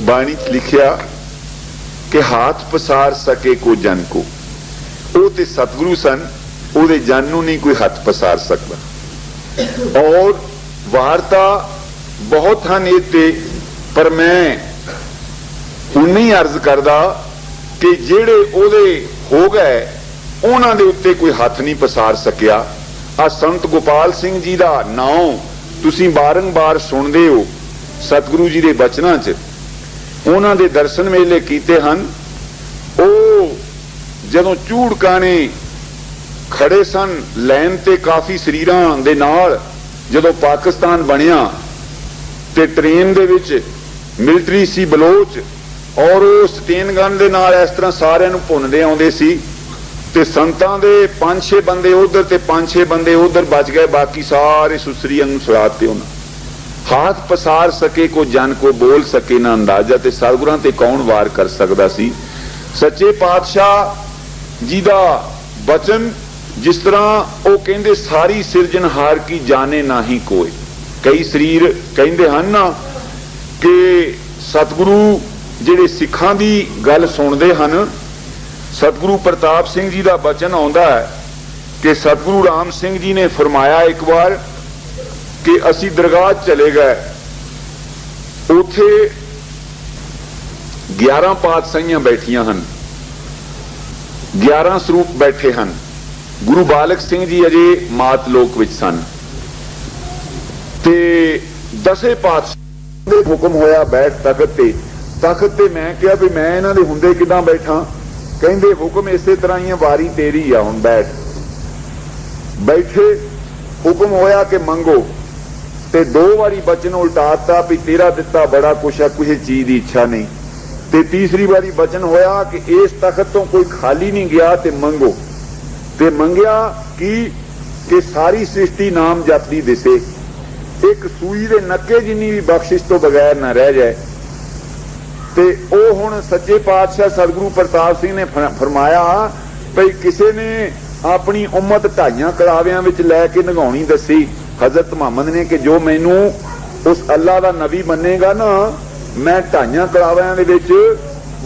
बाणी च लिखिया कि हाथ पसार सके को जन को, वो ते सतगुरु सन, ਉਹਦੇ ਜਨ ਨੂੰ नहीं कोई हथ पसार सकता। और वार्ता बहुत ਹਨ इत्ते, पर मैं उन्नी अर्ज करदा कि ਜਿਹੜੇ ਉਹਦੇ हो गए ਉਹਨਾਂ ਦੇ ਉੱਤੇ ਕੋਈ ਹੱਥ नहीं पसार सकिया। आ संत गोपाल सिंह जी ਦਾ ਨਾਮ ਤੁਸੀਂ ਬਾਰੰਬਾਰ ਸੁਣਦੇ ਹੋ सतगुरु जी ਦੇ ਬਚਨਾਂ 'ਚ। ਉਹਨਾਂ ਦੇ ਦਰਸ਼ਨ ਮੇਲੇ ਕੀਤੇ ਹਨ। ਉਹ ਜਦੋਂ ਝੂੜਕਾਣੇ खड़े सन लैन ते काफी शरीरां दे नाल, जदों पाकिस्तान बनिया ते ट्रेन दे विच मिलिटरी सी बलोच, और उस स्टेन गन दे नाल इस तरह सारिआं नूं भुनदे आउंदे सी ते संतां दे 5-6 बंदे उधर ते 5-6 बंदे उधर बच गए, बाकी सारे सुसरी अंग सुलाते। उन्हां हाथ पसार सके को जन को बोल सके ना अंदाजा, ते सतगुरां ते कौन वार कर सकदा सी। सच्चे पातशाह जी दा बचन जिस तरह वो कहते सारी सिरजनहार की जाने ना ही कोई। कई शरीर कहते हैं ना कि सतगुरु जेडे सिखां दी गल सुनते हैं, सतगुरु प्रताप सिंह जी का बचन आउंदा है कि सतगुरु राम सिंह जी ने फरमाया एक बार कि असी दरगाह चले गए, उथे 11 पातशाहियां बैठियां हैं, 11 सरूप बैठे हैं। गुरु बालक सिंह जी अजे मात लोक विच सन ते 10 पातशाह दे हुक्म होया बैठ तखत ते मैं कहा भी मैं इन्हां दे हुंदे किदां बैठा। कहंदे हुक्म इसे तरह ही वारी तेरी आ, हुण बैठे। हुक्म होया कि मंगो, ते 2 वारी बचन उल्टाता भी तेरा दिता बड़ा कुछ है, किसी चीज की इच्छा नहीं। ते तीसरी बारी बचन होया कि इस तखत तो कोई खाली नहीं गया, ते मंगो। ते मंगिया कि सारी सृष्टि नाम जपदी दिसे, एक सूई दे नक्के जिन्नी भी बख्शिश तो बगैर न रह जाए। ते ओ हुण सच्चे पातशाह सतगुरु प्रताप सिंह ने फरमाया भई किसी ने अपनी उम्मत 2.5 कलावियां विच लैके नगाउणी दसी हजरत मुहम्मद ने कि जो मैनू उस अल्लाह दा नबी मन्नेगा ना, मैं 2.5 कलावियां दे विच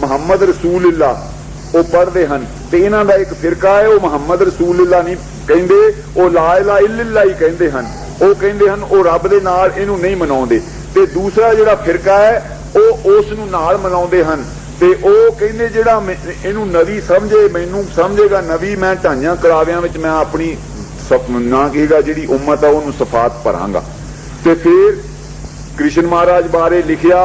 मुहम्मद रसूलुल्लाह वो पढ़ते हैं। तो इन्हों का एक फिरका है, वो मुहम्मद रसूलुल्लाह नहीं कहते, वो ला इलाहा इल्लल्लाह ही कहते हैं। वो कहते हैं वो रब दे नाल इनू नहीं मनाउंदे। ते दूसरा जिहड़ा फिरका है वो उस नूं नाल मनाउंदे हैं, ते वो कहते जिहड़ा इनू नबी समझे, मैनू समझेगा नबी, मैं 2.5 कलावियां विच मैं अपनी ना कहेगा जिहड़ी उम्मत है उहनूं सफात भरांगा। ते फिर कृष्ण महाराज बारे लिखिया,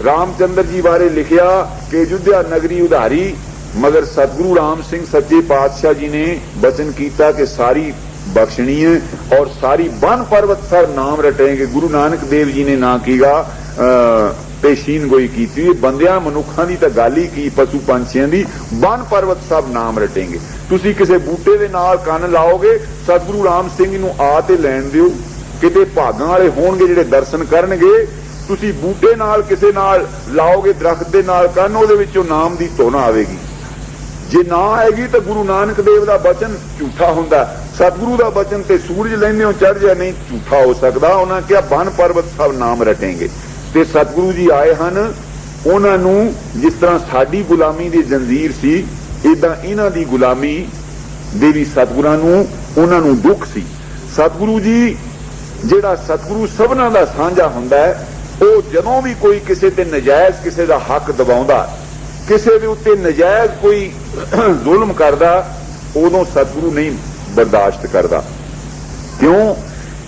रामचंद्र जी बारे लिखिया कि अयोध्या नगरी उधारी, मगर सतगुरु राम सिंह सच्चे पातशाह जी ने वचन किया कि सारी बख्शनी है और सारी वन पर्वत सब नाम रटेंगे। गुरु नानक देव जी ने ना कीगा पेशीन गोई की, बंदियां मनुखा की तो गल ही की, पशु पंछियों की वन पर्वत सब नाम रटेंगे। तुसी किसी बूटे के नाल कन लाओगे, सतगुरु राम सिंह नूं आ ते लैण दिओ, किते भागां वाले होणगे जिहड़े दर्शन करनगे। तुसी बूटे नाल किसे नाल लाओगे, दरख्त दे नाल कन, उहदे विचों नाम दी धुन आवेगी। जे ना आएगी तो गुरु नानक देव का बचन झूठा हुंदा। सतगुरु का बचन ते सूरज लैंदे चढ़ जाए नहीं झूठा हो सकता। उन्होंने कहा वन पर्वत सब नाम रटेंगे। ते सतगुरु जी आए हैं, उन्होंने जिस तरह साडी गुलामी की जंजीर सी, इदां इन्हां दी गुलामी दे भी सतगुरां नूं उन्होंने दुख सी। सतगुरु जी जिहड़ा सतगुरु सबना दा सांझा हुंदा है, वो जदों भी कोई किसी ते नजायज किसी का हक दबाउंदा, किसी के उत्ते नजायज कोई जुल्म करदा, उदों सतगुरु नहीं बर्दाश्त करदा। क्यों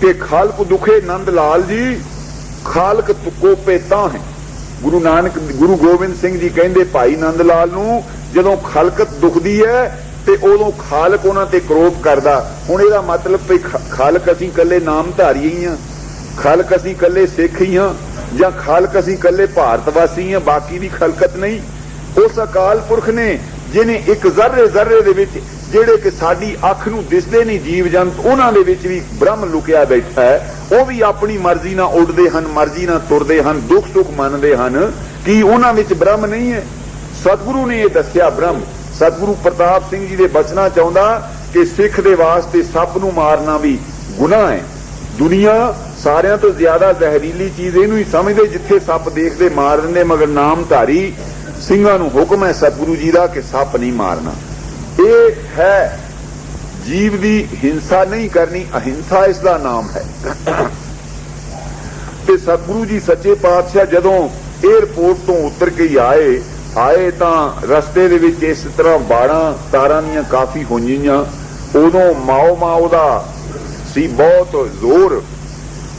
कि खालक दुखे नंद लाल जी, खालक कोपे तां है। गुरु गोबिंद सिंह जी कहंदे भाई नंद लाल नूं जदों खालकत दुखदी है ते उदों खालक उन्हां ते क्रोध करदा। हुण इहदा मतलब भई खालक असीं कल्ले नामधारी ही हां, खालक असीं कल्ले सिख ही हां, जां खालक असीं कल्ले भारतवासी हां, बाकी दी खलकत नहीं। उस अकाल पुरख ने जिन्हें एक जर्रे जर्रे दे विच जिहड़े कि साडी अख नूं दिसदे नहीं जीव जंत, उन्हां दे विच भी ब्रह्म लुकिया बैठा है। वो भी अपनी मर्जी नाल उड़दे हन, मर्जी नाल तुरदे हन, दुख सुख मनदे हन कि उन्हां विच ब्रह्म नहीं है। सतगुरु ने यह दस्या ब्रह्म। सतगुरु प्रताप सिंह जी के बचना चाहता कि सिख दे वास्ते सप नूं मारना भी गुनाह है। दुनिया ਸਾਰਿਆਂ ਤੋਂ ਜ਼ਿਆਦਾ ਜ਼ਹਿਰੀਲੀ ਚੀਜ਼ ਇਹਨੂੰ ਹੀ ਸਮਝਦੇ, ਜਿੱਥੇ ਸੱਪ ਦੇਖਦੇ ਮਾਰ ਦਿੰਦੇ, ਮਗਰ ਨਾਮਧਾਰੀ ਸਿੰਘਾਂ ਨੂੰ ਹੁਕਮ ਹੈ ਸਤਿਗੁਰੂ ਜੀ ਦਾ ਕਿ ਸੱਪ ਨਹੀਂ ਮਾਰਨਾ। ਇਹ ਹੈ ਜੀਵ ਦੀ ਹਿੰਸਾ ਨਹੀਂ ਕਰਨੀ, ਅਹਿੰਸਾ ਇਸ ਦਾ ਨਾਮ ਹੈ। ਤੇ ਸਤਿਗੁਰੂ ਜੀ ਸੱਚੇ ਪਾਤਸ਼ਾਹ ਜਦੋਂ 에ਅਰਪੋਰਟ ਤੋਂ ਉਤਰ ਕੇ ਆਏ ਤਾਂ ਰਸਤੇ ਦੇ ਵਿੱਚ ਇਸ ਤਰ੍ਹਾਂ ਬਾੜਾਂ ਤਾਰਾਂ ਦੀਆਂ ਕਾਫੀ ਹੋਈਆਂ। ਉਦੋਂ ਮਾਓ ਦਾ ਸੀ ਬਹੁਤ ਜ਼ੋਰ,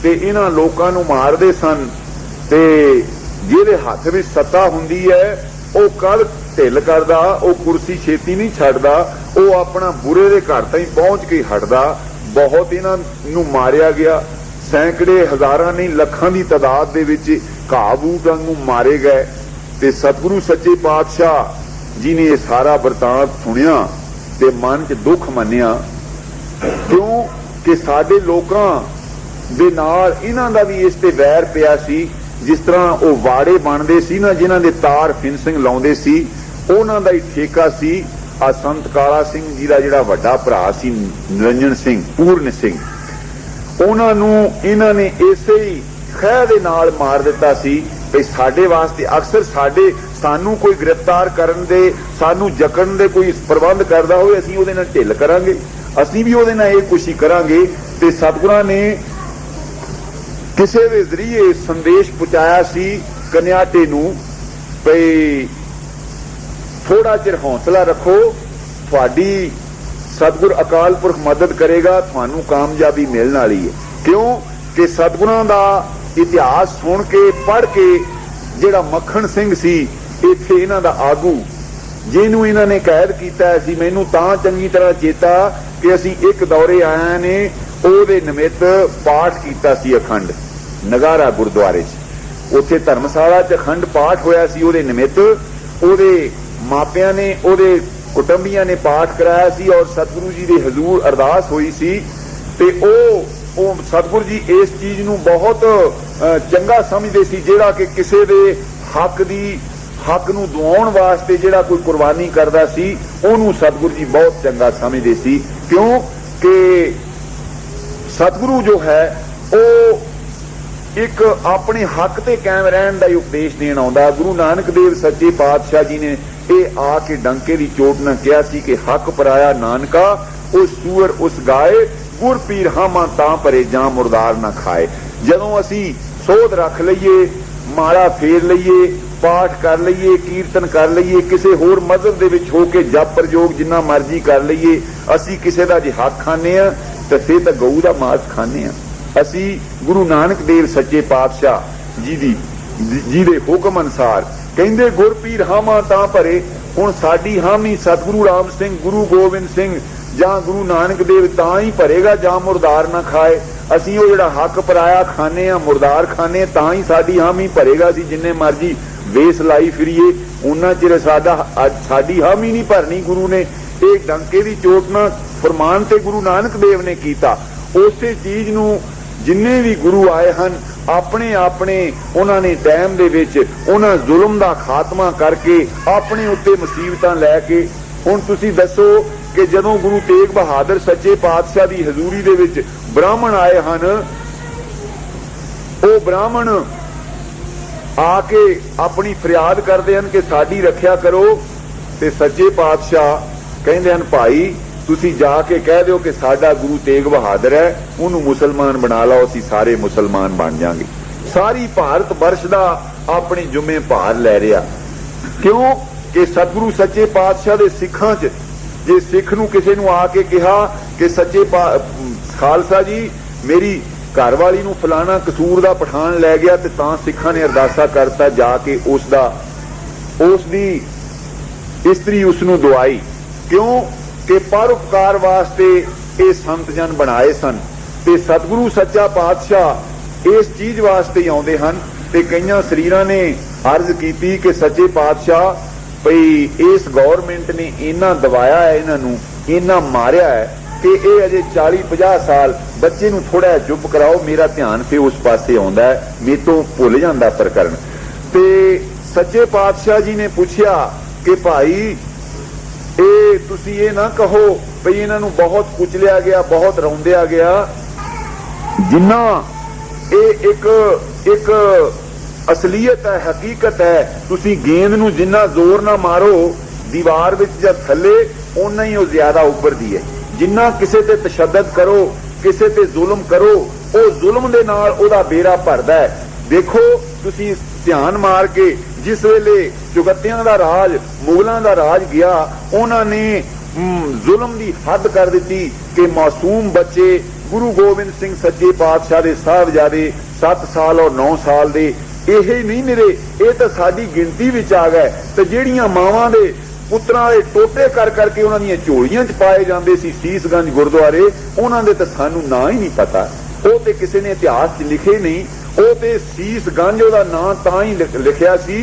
ਤੇ ਇਹਨਾਂ ਲੋਕਾਂ ਨੂੰ ਮਾਰਦੇ ਸਨ। ਤੇ ਜਿਹਦੇ ਹੱਥ ਵਿੱਚ ਸੱਤਾ ਹੁੰਦੀ ਹੈ ਉਹ ਕੱਲ ਢਿੱਲ ਕਰਦਾ, ਉਹ ਕੁਰਸੀ ਛੇਤੀ ਨਹੀਂ ਛੱਡਦਾ, ਉਹ ਆਪਣਾ ਬੁਰੇ ਦੇ ਘਰ ਤਾਈਂ ਪਹੁੰਚ ਕੇ ਹਟਦਾ। ਬਹੁਤ ਇਹਨਾਂ ਨੂੰ ਮਾਰਿਆ ਗਿਆ, ਸੈਂਕੜੇ ਹਜ਼ਾਰਾਂ ਨਹੀਂ ਲੱਖਾਂ ਦੀ ਤਾਦਾਦ ਦੇ ਵਿੱਚ ਘਾਹ ਬੂਟ ਵਾਂਗੂ ਮਾਰੇ ਗਏ। ਤੇ ਸਤਿਗੁਰੂ ਸੱਚੇ ਪਾਤਸ਼ਾਹ ਜੀ ਨੇ ਇਹ ਸਾਰਾ ਵਰਤਾਂਤ ਸੁਣਿਆ ਤੇ ਮਨ 'ਚ ਦੁੱਖ ਮੰਨਿਆ, ਕਿਉਂ ਕਿ ਸਾਡੇ ਲੋਕਾਂ ਦੇ ਨਾਲ ਇਹਨਾਂ ਦਾ ਵੀ ਇਸ ਤੇ ਵੈਰ ਪਿਆ ਸੀ। ਜਿਸ ਤਰ੍ਹਾਂ ਉਹ ਵਾੜੇ ਬਣਦੇ ਸੀ ਨਾ, ਜਿਨ੍ਹਾਂ ਦੇ ਤਾਰ ਫਿੰਸਿੰਗ ਲਾਉਂਦੇ ਸੀ, ਉਹਨਾਂ ਦਾ ਹੀ ਠੇਕਾ ਸੀ ਆ ਸੰਤ ਕਾਲਾ ਸਿੰਘ ਜੀ ਦਾ ਜਿਹੜਾ ਵੱਡਾ ਭਰਾ ਸੀ ਨਿਰੰਜਨ ਸਿੰਘ, ਪੂਰਨ ਸਿੰਘ। ਉਹਨਾਂ ਨੂੰ ਇਹਨਾਂ ਨੇ ਇਸੇ ਹੀ ਖਹਿ ਦੇ ਨਾਲ ਮਾਰ ਦਿੱਤਾ ਸੀ ਕਿ ਸਾਡੇ ਵਾਸਤੇ ਅਕਸਰ ਸਾਨੂੰ ਕੋਈ ਗ੍ਰਿਫਤਾਰ ਕਰਨ ਦੇ, ਸਾਨੂੰ ਜਕੜਨ ਦੇ ਕੋਈ ਪ੍ਰਬੰਧ ਕਰਦਾ ਹੋਵੇ, ਅਸੀਂ ਉਹਦੇ ਨਾਲ ਢਿੱਲ ਕਰਾਂਗੇ, ਅਸੀਂ ਵੀ ਉਹਦੇ ਨਾਲ ਇਹ ਕੁਸ਼ੀ ਕਰਾਂਗੇ। ਤੇ ਸਤਿਗੁਰਾਂ ਨੇ ਕਿਸੇ ਦੇ ਜ਼ਰੀਏ ਸੰਦੇਸ਼ ਪਹੁੰਚਾਇਆ ਸੀ ਕਨਿਆਟੇ ਨੂੰ, ਭਈ ਥੋੜਾ ਚਿਰ ਹੌਸਲਾ ਰੱਖੋ, ਤੁਹਾਡੀ ਸਤਿਗੁਰ ਅਕਾਲ ਪੁਰਖ ਮਦਦ ਕਰੇਗਾ, ਤੁਹਾਨੂੰ ਕਾਮਯਾਬੀ ਮਿਲਣ ਵਾਲੀ ਹੈ। ਕਿਉਂ ਕਿ ਸਤਿਗੁਰਾਂ ਦਾ ਇਤਿਹਾਸ ਸੁਣ ਕੇ ਪੜ੍ਹ ਕੇ ਜਿਹੜਾ ਮੱਖਣ ਸਿੰਘ ਸੀ ਇੱਥੇ ਇਹਨਾਂ ਦਾ ਆਗੂ, ਜਿਹਨੂੰ ਇਹਨਾਂ ਨੇ ਕੈਦ ਕੀਤਾ ਸੀ, ਮੈਨੂੰ ਤਾਂ ਚੰਗੀ ਤਰ੍ਹਾਂ ਚੇਤਾ ਕਿ ਅਸੀਂ ਇੱਕ ਦੌਰੇ ਆਇਆ ਨੇ ਉਹਦੇ ਨਿਮਿਤ ਪਾਠ ਕੀਤਾ ਸੀ ਅਖੰਡ ਨਗਾਰਾ ਗੁਰਦੁਆਰੇ 'ਚ। ਉੱਥੇ ਧਰਮਸ਼ਾਲਾ 'ਚ ਅਖੰਡ ਪਾਠ ਹੋਇਆ ਸੀ, ਉਹਦੇ ਨਿਮਿਤ ਉਹਦੇ ਮਾਪਿਆਂ ਨੇ, ਉਹਦੇ ਕੁਟੰਬੀਆਂ ਨੇ ਪਾਠ ਕਰਾਇਆ ਸੀ ਔਰ ਸਤਿਗੁਰੂ ਜੀ ਦੇ ਹਜ਼ੂਰ ਅਰਦਾਸ ਹੋਈ ਸੀ। ਤੇ ਉਹ ਸਤਿਗੁਰੂ ਜੀ ਇਸ ਚੀਜ਼ ਨੂੰ ਬਹੁਤ ਚੰਗਾ ਸਮਝਦੇ ਸੀ, ਜਿਹੜਾ ਕਿ ਕਿਸੇ ਦੇ ਹੱਕ ਨੂੰ ਦਿਵਾਉਣ ਵਾਸਤੇ ਜਿਹੜਾ ਕੋਈ ਕੁਰਬਾਨੀ ਕਰਦਾ ਸੀ ਉਹਨੂੰ ਸਤਿਗੁਰੂ ਜੀ ਬਹੁਤ ਚੰਗਾ ਸਮਝਦੇ ਸੀ। ਕਿਉਂ ਕਿ ਸਤਿਗੁਰੂ ਜੋ ਹੈ ਉਹ ਇੱਕ ਆਪਣੇ ਹੱਕ ਤੇ ਕਾਇਮ ਰਹਿਣ ਦਾ ਹੀ ਉਪਦੇਸ਼ ਦੇਣ ਆਉਂਦਾ। ਗੁਰੂ ਨਾਨਕ ਦੇਵ ਸੱਚੇ ਪਾਤਸ਼ਾਹ ਜੀ ਨੇ ਇਹ ਆ ਕੇ ਡੰਕੇ ਦੀ ਚੋਟ ਨਾਲ ਕਿਹਾ ਸੀ ਕਿ ਹੱਕ ਪਰਾਇਆ ਨਾਨਕਾ, ਉਸ ਸੂਰ ਉਸ ਗਾਏ, ਗੁਰ ਪੀਰ ਹਾਮਾ ਤਾਂ ਭਰੇ ਜਾਂ ਮੁਰਦਾਰ ਨਾ ਖਾਏ। ਜਦੋਂ ਅਸੀਂ ਸੋਧ ਰੱਖ ਲਈਏ, ਮਾਲਾ ਫੇਰ ਲਈਏ, ਪਾਠ ਕਰ ਲਈਏ, ਕੀਰਤਨ ਕਰ ਲਈਏ, ਕਿਸੇ ਹੋਰ ਮਜ਼ਹਬ ਦੇ ਵਿੱਚ ਹੋ ਕੇ ਜਪ ਪ੍ਰਯੋਗ ਜਿੰਨਾ ਮਰਜ਼ੀ ਕਰ ਲਈਏ, ਅਸੀਂ ਕਿਸੇ ਦਾ ਜੇ ਹੱਕ ਖਾਂਦੇ ਆ ਤੇ ਫਿਰ ਤਾਂ ਗਊ ਦਾ ਮਾਸ ਖਾਂਦੇ ਆ। ਅਸੀਂ ਗੁਰੂ ਨਾਨਕ ਦੇਵ ਸੱਚੇ ਪਾਤਸ਼ਾਹ ਜੀ ਦੇ ਹੁਕਮ ਅਨੁਸਾਰ ਕਹਿੰਦੇ ਗੁਰ ਪੀਰ ਹਾਮਾ ਤਾਂ ਭਰੇ। ਹੁਣ ਸਾਡੀ ਹਾਮੀ ਸਤਿਗੁਰੂ ਰਾਮ ਸਿੰਘ, ਗੁਰੂ ਗੋਬਿੰਦ ਸਿੰਘ ਜਾਂ ਗੁਰੂ ਨਾਨਕ ਦੇਵ ਤਾਂ ਹੀ ਭਰੇਗਾ ਜਾਂ ਮੁਰਦਾਰ ਨਾ ਖਾਏ। ਅਸੀਂ ਉਹ ਜਿਹੜਾ ਹੱਕ ਪਰਾਇਆ ਖਾਂਦੇ ਆ, ਮੁਰਦਾਰ ਖਾਂਦੇ, ਤਾਂ ਹੀ ਸਾਡੀ ਹਾਮੀ ਭਰੇਗਾ। ਅਸੀਂ ਜਿੰਨੇ ਮਰਜ਼ੀ ਵੇਸ ਲਾਈ ਫਿਰੀਏ ਉਹਨਾਂ ਚਿਰ ਸਾਡੀ ਹਾਮੀ ਨਹੀਂ ਭਰਨੀ। ਗੁਰੂ ਨੇ ਇਹ ਡੰਕੇ ਦੀ ਚੋਟ ਨਾਲ ਫਰਮਾਨ ਤੇ ਗੁਰੂ ਨਾਨਕ ਦੇਵ ਨੇ ਕੀਤਾ। ਉਸੇ ਚੀਜ਼ ਨੂੰ ਜਿੰਨੇ ਵੀ ਗੁਰੂ ਆਏ ਹਨ ਆਪਣੇ ਉਹਨਾਂ ਨੇ ਟਾਈਮ ਦੇ ਵਿੱਚ ਉਹਨਾਂ ਜ਼ੁਲਮ ਦਾ ਖਾਤਮਾ ਕਰਕੇ ਆਪਣੇ ਉੱਤੇ ਮੁਸੀਬਤਾਂ ਲੈ ਕੇ। ਹੁਣ ਤੁਸੀਂ ਦੱਸੋ ਕਿ ਜਦੋਂ ਗੁਰੂ ਤੇਗ ਬਹਾਦਰ ਸੱਚੇ ਪਾਤਸ਼ਾਹ ਦੀ ਹਜ਼ੂਰੀ ਦੇ ਵਿੱਚ ਬ੍ਰਾਹਮਣ ਆਏ ਹਨ, ਉਹ ਬ੍ਰਾਹਮਣ ਆ ਕੇ ਆਪਣੀ ਫਰਿਆਦ ਕਰਦੇ ਹਨ ਕਿ ਸਾਡੀ ਰੱਖਿਆ ਕਰੋ। ਤੇ ਸੱਚੇ ਪਾਤਸ਼ਾਹ ਕਹਿੰਦੇ ਹਨ ਭਾਈ ਤੁਸੀਂ ਜਾ ਕੇ ਕਹਿ ਦਿਓ ਕਿ ਸਾਡਾ ਗੁਰੂ ਤੇਗ ਬਹਾਦਰ ਹੈ, ਉਹਨੂੰ ਮੁਸਲਮਾਨ ਬਣਾ ਲਓ, ਅਸੀਂ ਸਾਰੇ ਮੁਸਲਮਾਨ ਬਣ ਜਾਾਂਗੇ। ਸਾਰੀ ਭਾਰਤ ਵਰਸ਼ ਦਾ ਆਪਣੇ ਜੁਮੇ ਭਾਰ ਲੈ ਰਿਹਾ। ਕਿਉਂ ਕਿ ਸਤਿਗੁਰੂ ਸੱਚੇ ਪਾਤਸ਼ਾਹ ਦੇ ਸਿੱਖਾਂ 'ਚ ਜੇ ਸਿੱਖ ਨੂੰ ਕਿਸੇ ਨੂੰ ਆ ਕੇ ਕਿਹਾ ਕਿ ਸੱਚੇ ਖਾਲਸਾ ਜੀ ਮੇਰੀ ਘਰ ਵਾਲੀ ਨੂੰ ਫਲਾਣਾ ਕਸੂਰ ਦਾ ਪਠਾਨ ਲੈ ਗਿਆ, ਤੇ ਤਾਂ ਸਿੱਖਾਂ ਨੇ ਅਰਦਾਸਾ ਕਰਤਾ ਜਾ ਕੇ ਉਸ ਦੀ ਇਸਤਰੀ ਉਸ ਨੂੰ ਦਵਾਈ। ਕਿਉਂ ਕਿ ਪਰਉਪਕਾਰ ਵਾਸਤੇ ਇਹ ਸੰਤ ਜਨ ਬਣਾਏ ਸਨ। ਤੇ ਸਤਿਗੁਰੂ ਸੱਚਾ ਪਾਤਸ਼ਾਹ ਇਸ ਚੀਜ਼ ਵਾਸਤੇ ਆਉਂਦੇ ਹਨ। ਤੇ ਕਈਆਂ ਸਰੀਰਾਂ ਨੇ ਅਰਜ਼ ਕੀਤੀ ਕਿ ਸੱਚੇ ਪਾਤਸ਼ਾਹ ਭਈ ਇਸ ਗੌਰਮੈਂਟ ਨੇ ਇੰਨਾ ਦਵਾਇਆ ਹੈ, ਇਹਨਾਂ ਨੂੰ ਇੰਨਾ ਮਾਰਿਆ ਹੈ ਕਿ ਇਹ ਅਜੇ 40-50 ਸਾਲ, ਬੱਚੇ ਨੂੰ ਥੋੜਾ ਚੁੱਪ ਕਰਾਓ, ਮੇਰਾ ਧਿਆਨ ਤੇ ਉਸ ਪਾਸੇ ਆਉਂਦਾ ਹੈ, ਮੇਰੇ ਤੋਂ ਭੁੱਲ ਜਾਂਦਾ ਪ੍ਰਕਰਨ। ਤੇ ਸੱਚੇ ਪਾਤਸ਼ਾਹ ਜੀ ਨੇ ਪੁੱਛਿਆ ਕਿ ਭਾਈ ਇਹ ਤੁਸੀਂ ਇਹ ਨਾ ਕਹੋ ਭਈ ਇਹਨਾਂ ਨੂੰ ਬਹੁਤ ਕੁਚਲਿਆ ਗਿਆ, ਬਹੁਤ ਰੌਂਦਿਆ ਗਿਆ। ਜਿੰਨਾ ਇਹ ਇੱਕ असलीयत है, हकीकत है। तुसी गेंद नूं जिन्ना जोर ना मारो दीवार विच जां थल्ले, उन्ना ही वो ज्यादा उभरदी है। जिन्ना किसे ते तशद्दद करो, किसे ते जुल्म करो, वो जुल्म दे नाल ओदा बेड़ा भरदा है। देखो तुसी ध्यान मार के, जिस वेले चुगतियां दा राज, मुगलों दा राज गया, उन्होंने जुल्म की हद कर दी कि मासूम बच्चे गुरु गोबिंद सिंह सच्चे पातशाह दे साहबजादे 7 साल और 9 साल दे यही नहीं निरे, ये तो साडी गिनती विच आ गए। तो जिहड़ियां मावां दे पुत्रां दे टोटे कर करके उन्हां दीयां झोलियां च पाए जांदे सी सीसगंज गुरुद्वारे, उन्हां दे तां सानू नां ही नहीं पता, वो तो किसी ने इतिहास च लिखे नहीं। वो तो सीसगंज उहदा नां तां ही लिखिया सी,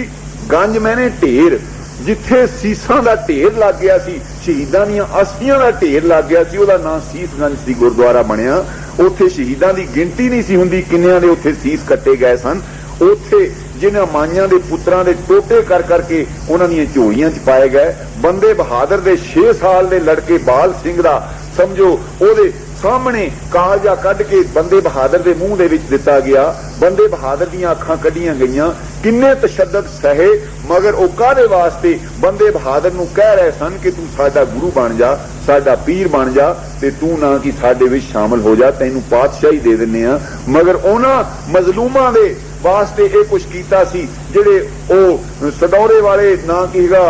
गंज मैंने ढेर, जिथे सीसां दा ढेर लग गया सी, शहीदां दीयां अस्थियां दा ढेर लग गया सी, उहदा नां सीसगंज सी गुरुद्वारा बनिया। उत्थे शहीदां दी गिनती नहीं सी हुंदी किन्नियां दे उत्थे सीस कट्टे गए सन। उत्थे जिन्हां माइयां दे पुत्रां दे टोटे कर करके उन्हां दीयां झोलियां च पाए गए। बंदे बहादुर दे 6 साल दे लड़के बाल सिंह दा समझो ओदे सामने कालजा कढ के बंदे बहादुर दे मूंह दे विच दिता गया। बंदे बहादुर दीयां अखां कढियां गईयां। किन्ने तशद्दद सहे, मगर वो काहदे वास्ते बंदे बहादुर नूं कह रहे सन कि तू साडा गुरु बन जा, साडा पीर बन जा, ते तू ना कि साडे विच शामिल हो जा, तैनूं पातशाही दे दिंदे आ। मगर उन्हां मजलूमां दे वास्ते ये कुछ कीता सी, जिहड़े ओ सदौरे वाले ना कीगा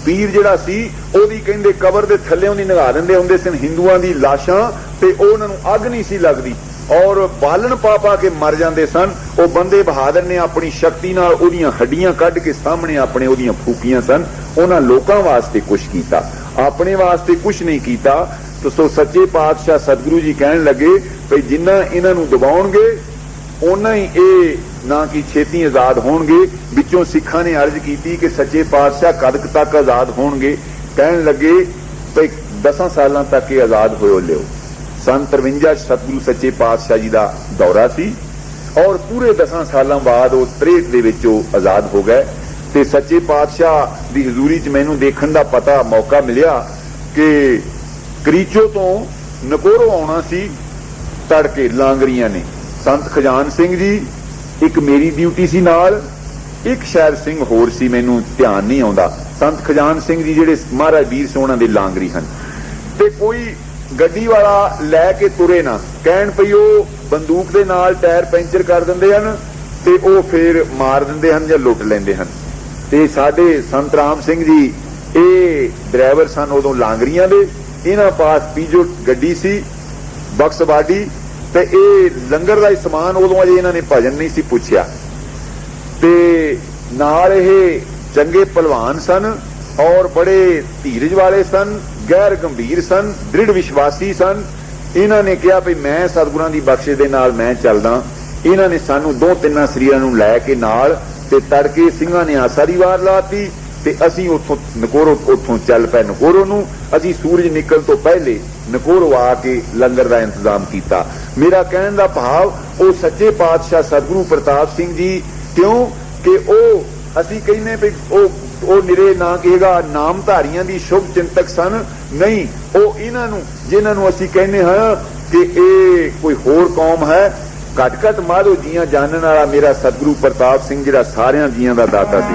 पीर जिहड़ा सी, ओदी कहंदे कबर दे थल्लेों दी निगाह दिंदे हुंदे सन हिंदुआं दी लाशां, ते उन्हां नूं अग नहीं सी लगदी और बालन पा पा के मर जांदे सन। वो बंदे बहादुर ने अपनी शक्ति नाल ओदियां हड्डियां कढ के सामने अपने ओदियां फूकियां सन। उन्हां लोकां वास्ते कुछ कीता, अपने वास्ते कुछ नहीं कीता। तो सो सच्चे पातशाह सतगुरु जी कहण लगे भई जिन्ना इन्हां नूं दबाउणगे उन्ना ही ये ना कि छेती आजाद होणगे। विचों सिखां ने अर्ज की कि सच्चे पातशाह कद तक आजाद होणगे। कहण लगे भई 10 सालां तक ये आजाद होयो लिओ। सन 53 सतगुरु सच्चे पातशाह जी का दौरा सी और पूरे 10 सालों बाद वो 63 दे विच आजाद हो गए। ते सच्चे पातशाह की हजूरी च मैनूं देखण दा पता मौका मिलिया कि करीचो तो नकोरो आउणा सी तड़के लांगरियां ने। संत खजान सिंह जी एक मेरी ड्यूटी सी नाल, एक शायद सिंह होर सी, मैनूं ध्यान नहीं आउंदा। संत खजान सिंह जी जिहड़े महाराज वीर सोहना दे लांगरी हन, ते कोई गड्डी वाला लैके तुरे ना, कहण पई ओ बंदूक दे नाल टायर पैंचर कर दिंदे हन ते ओ फिर मार दिंदे हन जां लुੱਟ लैंदे हन। ते साडे संत राम सिंह जी ये ड्राइवर सन उदों लांगरियां दे, इन्हां पास पीजो गड्डी सी बक्सवाडी, ते ये लंगर का समान उदों अजे इन्हां ने भजन नहीं सी पुछया। ते नाल ये चंगे पहलवान सन और बड़े धीरज वाले सन, गैर गंभीर सन, दृढ़ विश्वासी सन। इन्हां ने कहा भी मैं सतगुरां दी बख्शिश दे नाल मैं चलदा। इन्हां ने सानू 2-3 सरीरां नूं लै के नाल ते तड़के सिंघां ने आसा दी वार लाती ते असीं उत्थों नकोरो उत्थों चल पए नकोरो नूं। असीं सूरज निकल तो पहले नकोरो आके लंगर का इंतजाम किया। मेरा कहण दा भाव वो सच्चे पातशाह सतगुरु प्रताप सिंह जी, क्यों कि वो असीं कहने भी वो निरे ना कहेगा नामधारियां दी शुभ चिंतक सन, नहीं वो इन्हां नूं जिन्हां नूं असीं कहने हां कि ये कोई होर कौम है। घट घट माधो जियां जानन वाला मेरा सतगुरु प्रताप सिंह जिहड़ा सारियां जियां दा दाता सी।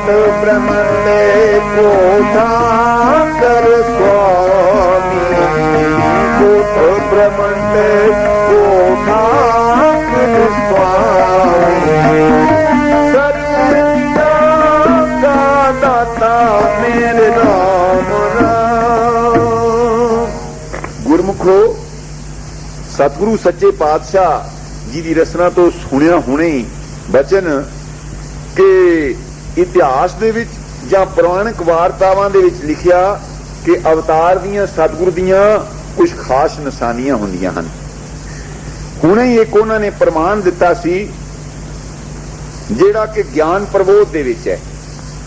कोट ब्रह्मंडे कोठा कर स्वामी, कोट ब्रह्मंडे कोठा कर स्वामी, सर्वविद्या का दाता मेरे राम राम। गुरमुखो, सतगुरु सच्चे पातशाह जी की रचना तो सुनिया हुणे बचन कि इतिहास दे विच जां पुराणिक वार्तावां दे विच लिखिया कि अवतार दियां सतगुरु दियां कुछ खास निशानियां हुंदियां हन। हुणे ही एक उन्हां ने प्रमाण दिता सी जिहड़ा कि ज्ञान प्रबोध दे विच है,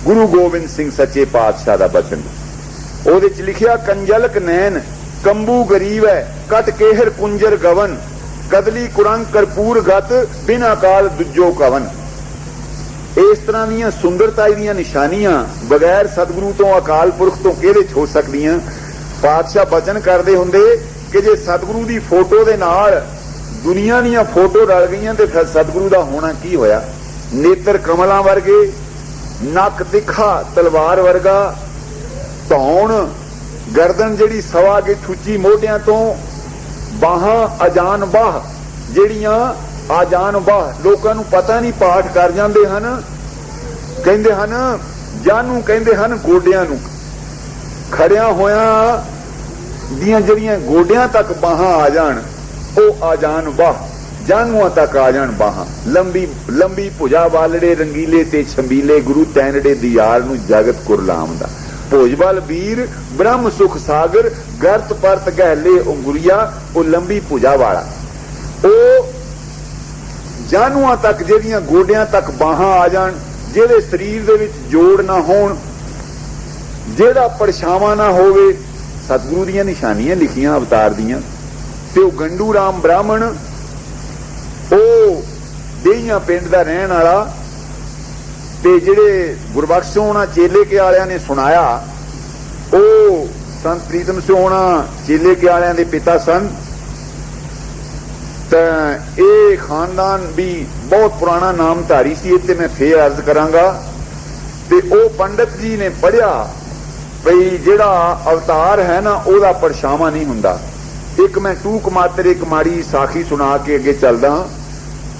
गुरु गोबिंद सिंह सच्चे पातशाह दा बचन। ਉਹਦੇ ਚ लिखिया कंजलक नैन कंबू गरीब है कट केहर कुंजर गवन, कदली कुरंग करपूर गत बिना काल दुजो कवन। इस तरह ਦੀਆਂ सुंदरता ਦੀਆਂ निशानियां बगैर सतगुरु तो अकाल पुरख तो किहदे च हो सकदियां। पातशाह बचन करदे हुंदे कि जे सतगुरु दी फोटो दे नाल दुनिया ਦੀਆਂ फोटो रल गईयां ते फिर सतगुरु दा होना की होया। नेत्र कमलां वर्गे, नक तिखा तलवार वर्गा, धौण गर्दन जिहड़ी सवा गिठ उच्ची मोढियां तो, बाहां अजान बाह ਜਿਹੜੀਆਂ आजान बाह लोकां नूं पता नहीं पाठ कर जांदे हन, कहंदे हन जानू कहंदे हन गोडियां नूं, खड़ियां होयां ਦੀਆਂ ਜਿਹੜੀਆਂ गोडियां तक बाहां आ जाण ਉਹ आजान बाह, जानुआं तक आ जाण बाहां। लंबी लंबी भुजा वालड़े रंगीले ते छंबीले, गुरु तैनड़े दियार नूं जगत कुरलामदा। भोजबल वीर ब्रह्म सुख सागर, गर्त परत गहले अंगुरिया, वो लंबी भुजा वाला ਉਹ ਜਾਨੂਆਂ तक ਜਿਹੜੀਆਂ ਗੋਡਿਆਂ तक ਬਾਹਾਂ ਆ ਜਾਣ, ਜਿਹੜੇ ਸਰੀਰ ਦੇ ਵਿੱਚ ਜੋੜ ਨਾ ਹੋਣ, ਜਿਹੜਾ ਪਰਛਾਵਾਂ ਨਾ ਹੋਵੇ। ਸਤਿਗੁਰੂ ਦੀਆਂ ਨਿਸ਼ਾਨੀਆਂ ਲਿਖੀਆਂ ਅਵਤਾਰ ਦੀਆਂ। ਤੇ ਉਹ ਗੰਡੂ ਰਾਮ ਬ੍ਰਾਹਮਣ, ਉਹ ਦੇਹੀਆਂ ਪਿੰਡ ਦਾ ਰਹਿਣ ਵਾਲਾ, ਤੇ ਜਿਹੜੇ ਗੁਰਬਖਸ਼ ਸੋਹਣਾ ਚੇਲੇ ਕੇ ਵਾਲਿਆਂ ਨੇ ਸੁਣਾਇਆ, ਉਹ ਸੰਤ ਪ੍ਰੀਤਮ ਸੋਹਣਾ ਚੇਲੇ ਕੇ ਵਾਲਿਆਂ ਦੇ ਪਿਤਾ ਸਨ। ਤਾਂ ਇਹ ਖਾਨਦਾਨ ਵੀ ਬਹੁਤ ਪੁਰਾਣਾ ਨਾਮਧਾਰੀ ਸੀ। ਇੱਥੇ ਮੈਂ ਫੇਰ ਅਰਜ਼ ਕਰਾਂਗਾ। ਤੇ ਉਹ ਪੰਡਤ ਜੀ ਨੇ ਪੜ੍ਹਿਆ ਬਈ ਜਿਹੜਾ ਅਵਤਾਰ ਹੈ ਨਾ ਉਹਦਾ ਪਰਛਾਵਾਂ ਨਹੀਂ ਹੁੰਦਾ। ਇੱਕ ਮੈਂ ਟੂਕ ਮਾਤਰ ਇੱਕ ਮਾੜੀ ਸਾਖੀ ਸੁਣਾ ਕੇ ਅੱਗੇ ਚੱਲਦਾ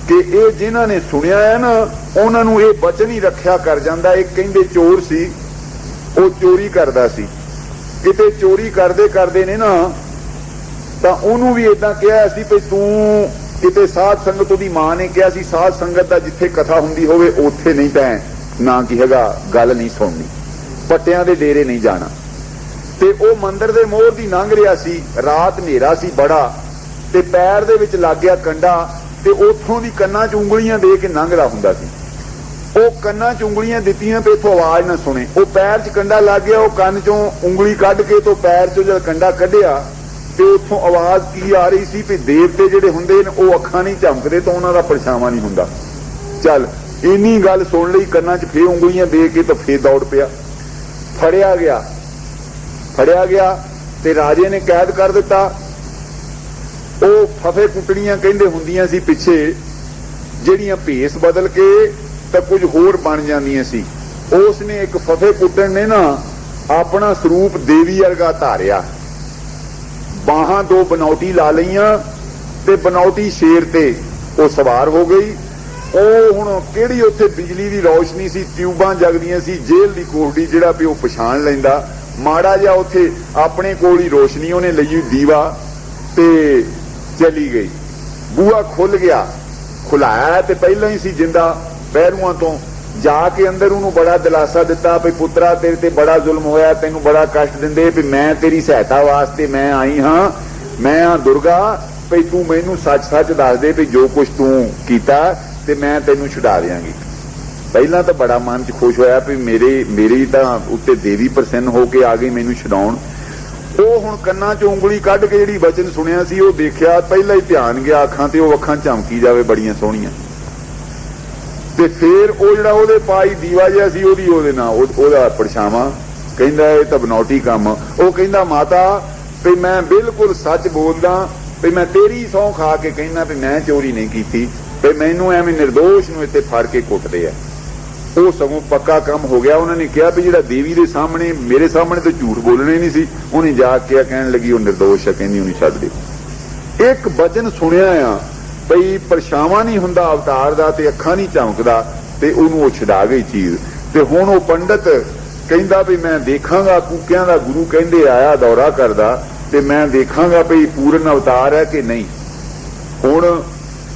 ਕਿ ਇਹ ਜਿਨ੍ਹਾਂ ਨੇ ਸੁਣਿਆ ਹੈ ਨਾ ਉਹਨਾਂ ਨੂੰ ਇਹ ਬਚਨ ਹੀ ਰੱਖਿਆ ਕਰ ਜਾਂਦਾ। ਇੱਕ ਕਹਿੰਦੇ ਚੋਰ ਸੀ, ਉਹ ਚੋਰੀ ਕਰਦਾ ਸੀ। ਕਿਤੇ ਚੋਰੀ ਕਰਦੇ ਕਰਦੇ ਨੇ ਨਾ ਤਾਂ ਉਹਨੂੰ ਵੀ ਇਦਾਂ ਕਿਹਾ ਸੀ ਵੀ ਤੂੰ ਕਿਤੇ ਸਾਧ ਸੰਗਤ, ਉਹਦੀ ਮਾਂ ਨੇ ਕਿਹਾ ਸੀ ਸਾਧ ਸੰਗਤ ਦਾ ਜਿੱਥੇ ਕਥਾ ਹੁੰਦੀ ਹੋਵੇ ਉੱਥੇ ਨਹੀਂ ਤੈਂ ਨਾ ਕੀ ਹੈਗਾ ਗੱਲ ਨਹੀਂ ਸੁਣਨੀ, ਪੱਟਿਆਂ ਦੇ ਡੇਰੇ ਨਹੀਂ ਜਾਣਾ। ਤੇ ਉਹ ਮੰਦਿਰ ਦੇ ਮੋਹਰ ਦੀ ਲੰਘ ਰਿਹਾ ਸੀ, ਰਾਤ ਹਨੇਰਾ ਸੀ ਬੜਾ, ਤੇ ਪੈਰ ਦੇ ਵਿੱਚ ਲੱਗ ਗਿਆ ਕੰਡਾ, ਤੇ ਉੱਥੋਂ ਦੀ ਕੰਨਾਂ 'ਚ ਉਂਗਲੀਆਂ ਦੇ ਕੇ ਲੰਘਦਾ ਹੁੰਦਾ ਸੀ। ਉਹ ਕੰਨਾਂ 'ਚ ਉਂਗਲੀਆਂ ਦਿੱਤੀਆਂ ਤੇ ਇੱਥੋਂ ਆਵਾਜ਼ ਨਾ ਸੁਣੇ। ਉਹ ਪੈਰ 'ਚ ਕੰਡਾ ਲੱਗ ਗਿਆ, ਉਹ ਕੰਨ 'ਚੋਂ ਉਂਗਲੀ ਕੱਢ ਕੇ ਤੋਂ ਪੈਰ 'ਚੋਂ ਜਦ ਕੰਡਾ ਕੱਢਿਆ ਤੇ ਉੱਥੋਂ ਆਵਾਜ਼ ਕੀ ਆ ਰਹੀ ਸੀ ਵੀ ਦੇਵਤੇ ਜਿਹੜੇ ਹੁੰਦੇ ਨੇ ਉਹ ਅੱਖਾਂ ਨਹੀਂ ਝਮਕਦੇ ਤਾਂ ਉਹਨਾਂ ਦਾ ਪਰਛਾਵਾਂ ਨਹੀਂ ਹੁੰਦਾ। ਚੱਲ ਇੰਨੀ ਗੱਲ ਸੁਣ ਲਈ, ਕੰਨਾਂ 'ਚ ਫੇਰ ਉਂਗਲੀਆਂ ਦੇ ਕੇ ਤਾਂ ਫੇਰ ਦੌੜ ਪਿਆ। ਫੜਿਆ ਗਿਆ ਤੇ ਰਾਜੇ ਨੇ ਕੈਦ ਕਰ ਦਿੱਤਾ। ਉਹ ਫਫੇ ਕੁੱਟਣੀਆਂ ਕਹਿੰਦੇ ਹੁੰਦੀਆਂ ਸੀ ਪਿੱਛੇ, ਜਿਹੜੀਆਂ ਭੇਸ ਬਦਲ ਕੇ ਤਾਂ ਕੁਝ ਹੋਰ ਬਣ ਜਾਂਦੀਆਂ ਸੀ। ਉਸ ਨੇ ਇੱਕ ਫਫੇ ਕੁੱਟਣ ਨੇ ਨਾ ਆਪਣਾ ਸਰੂਪ ਦੇਵੀ ਵਰਗਾ ਧਾਰਿਆ, ਬਾਹਾਂ ਦੋ ਬਨੌਟੀ ਲਾ ਲਈਆਂ ਤੇ ਬਨੌਟੀ ਸ਼ੇਰ ਤੇ ਉਹ ਸਵਾਰ ਹੋ ਗਈ। ਉਹ ਹੁਣ ਕਿਹੜੀ ਉੱਥੇ ਬਿਜਲੀ ਦੀ ਰੌਸ਼ਨੀ ਸੀ, ਟਿਊਬਾਂ ਜਗਦੀਆਂ ਸੀ, ਜੇਲ੍ਹ ਦੀ ਕੋਠੜੀ ਜਿਹੜਾ ਵੀ ਉਹ ਪਛਾਣ ਲੈਂਦਾ। ਮਾੜਾ ਜਿਹਾ ਉੱਥੇ ਆਪਣੇ ਕੋਲ ਹੀ ਰੋਸ਼ਨੀ ਉਹਨੇ ਲਈ ਦੀਵਾ ਤੇ ਚਲੀ ਗਈ। ਬੂਹਾ ਖੁੱਲ ਗਿਆ, ਖੁਲਾਇਆ ਤੇ ਪਹਿਲਾਂ ਹੀ ਸੀ ਜਿੰਦਾ ਪਹਿਰੂਆਂ ਤੋਂ। ਜਾ ਕੇ ਅੰਦਰ ਉਹਨੂੰ ਬੜਾ ਦਿਲਾਸਾ ਦਿੱਤਾ ਵੀ ਪੁੱਤਰਾ ਤੇਰੇ ਤੇ ਬੜਾ ਜ਼ੁਲਮ ਹੋਇਆ, ਤੈਨੂੰ ਬੜਾ ਕਸ਼ਟ ਦਿੰਦੇ, ਵੀ ਮੈਂ ਤੇਰੀ ਸਹਾਇਤਾ ਵਾਸਤੇ ਮੈਂ ਆਈ ਹਾਂ, ਮੈਂ ਆ ਦੁਰਗਾ, ਵੀ ਤੂੰ ਮੈਨੂੰ ਸੱਚ ਸੱਚ ਦੱਸ ਦੇ ਵੀ ਜੋ ਕੁਛ ਤੂੰ ਕੀਤਾ ਤੇ ਮੈਂ ਤੈਨੂੰ ਛੁਡਾ ਦਿਆਂਗੀ। ਪਹਿਲਾਂ ਤਾਂ ਬੜਾ ਮਨ 'ਚ ਖੁਸ਼ ਹੋਇਆ ਵੀ ਮੇਰੀ ਤਾਂ ਉੱਤੇ ਦੇਵੀ ਪ੍ਰਸੰਨ ਹੋ ਕੇ ਆ ਗਈ ਮੈਨੂੰ ਛਡਾਉਣ। ਉਹ ਹੁਣ ਕੰਨਾਂ 'ਚ ਉਂਗਲੀ ਕੱਢ ਕੇ ਜਿਹੜੀ ਵਚਨ ਸੁਣਿਆ ਸੀ ਉਹ ਦੇਖਿਆ, ਪਹਿਲਾਂ ਹੀ ਧਿਆਨ ਗਿਆ ਅੱਖਾਂ ਤੇ, ਉਹ ਅੱਖਾਂ ਝਮਕੀ ਜਾਵੇ ਬੜੀਆਂ ਸੋਹਣੀਆਂ। ਤੇ ਫੇਰ ਉਹ ਜਿਹੜਾ ਉਹਦੇ ਪਾਈ ਦੀਵਾ ਜਿਹਾ ਸੀ ਉਹਦੇ ਨਾਲ ਉਹਦਾ ਪਰਛਾਵਾਂ, ਕਹਿੰਦਾ ਇਹ ਤਾਂ ਬਨੌਟੀ ਕੰਮ। ਉਹ ਕਹਿੰਦਾ ਮਾਤਾ ਵੀ ਮੈਂ ਬਿਲਕੁਲ ਸੱਚ ਬੋਲਦਾ, ਵੀ ਮੈਂ ਤੇਰੀ ਸਹੁੰ ਖਾ ਕੇ ਕਹਿੰਦਾ ਵੀ ਮੈਂ ਚੋਰੀ ਨਹੀਂ ਕੀਤੀ, ਵੀ ਮੈਨੂੰ ਐਵੇਂ ਨਿਰਦੋਸ਼ ਨੂੰ ਇੱਥੇ ਫੜ ਕੇ ਕੁੱਟਦੇ ਆ। ਉਹ ਸਗੋਂ ਪੱਕਾ ਕੰਮ ਹੋ ਗਿਆ। ਉਹਨਾਂ ਨੇ ਕਿਹਾ ਵੀ ਜਿਹੜਾ ਦੇਵੀ ਦੇ ਸਾਹਮਣੇ ਮੇਰੇ ਸਾਹਮਣੇ ਤਾਂ ਝੂਠ ਬੋਲਣੇ ਨਹੀਂ ਸੀ, ਉਹਨੇ ਜਾ ਕੇ ਕਹਿਣ ਲੱਗੀ ਉਹ ਨਿਰਦੋਸ਼ ਹੈ, ਕਹਿੰਦੀ ਉਹਨੂੰ ਛੱਡ ਦਿਓ। ਇੱਕ ਬਚਨ ਸੁਣਿਆ ਆ ਭਈ ਪਰਛਾਵਾਂ ਨਹੀਂ ਹੁੰਦਾ ਅਵਤਾਰ ਦਾ ਤੇ ਅੱਖਾਂ ਨਹੀਂ ਚਮਕਦਾ, ਤੇ ਉਹਨੂੰ ਉਹ ਛਡਾ ਗਈ ਚੀਜ਼। ਤੇ ਹੁਣ ਉਹ ਪੰਡਤ ਕਹਿੰਦਾ ਵੀ ਮੈਂ ਦੇਖਾਂਗਾ, ਕੂਕਿਆਂ ਦਾ ਗੁਰੂ ਕਹਿੰਦੇ ਆਇਆ ਦੌਰਾ ਕਰਦਾ, ਤੇ ਮੈਂ ਦੇਖਾਂਗਾ ਭਈ ਪੂਰਨ ਅਵਤਾਰ ਹੈ ਕਿ ਨਹੀਂ। ਹੁਣ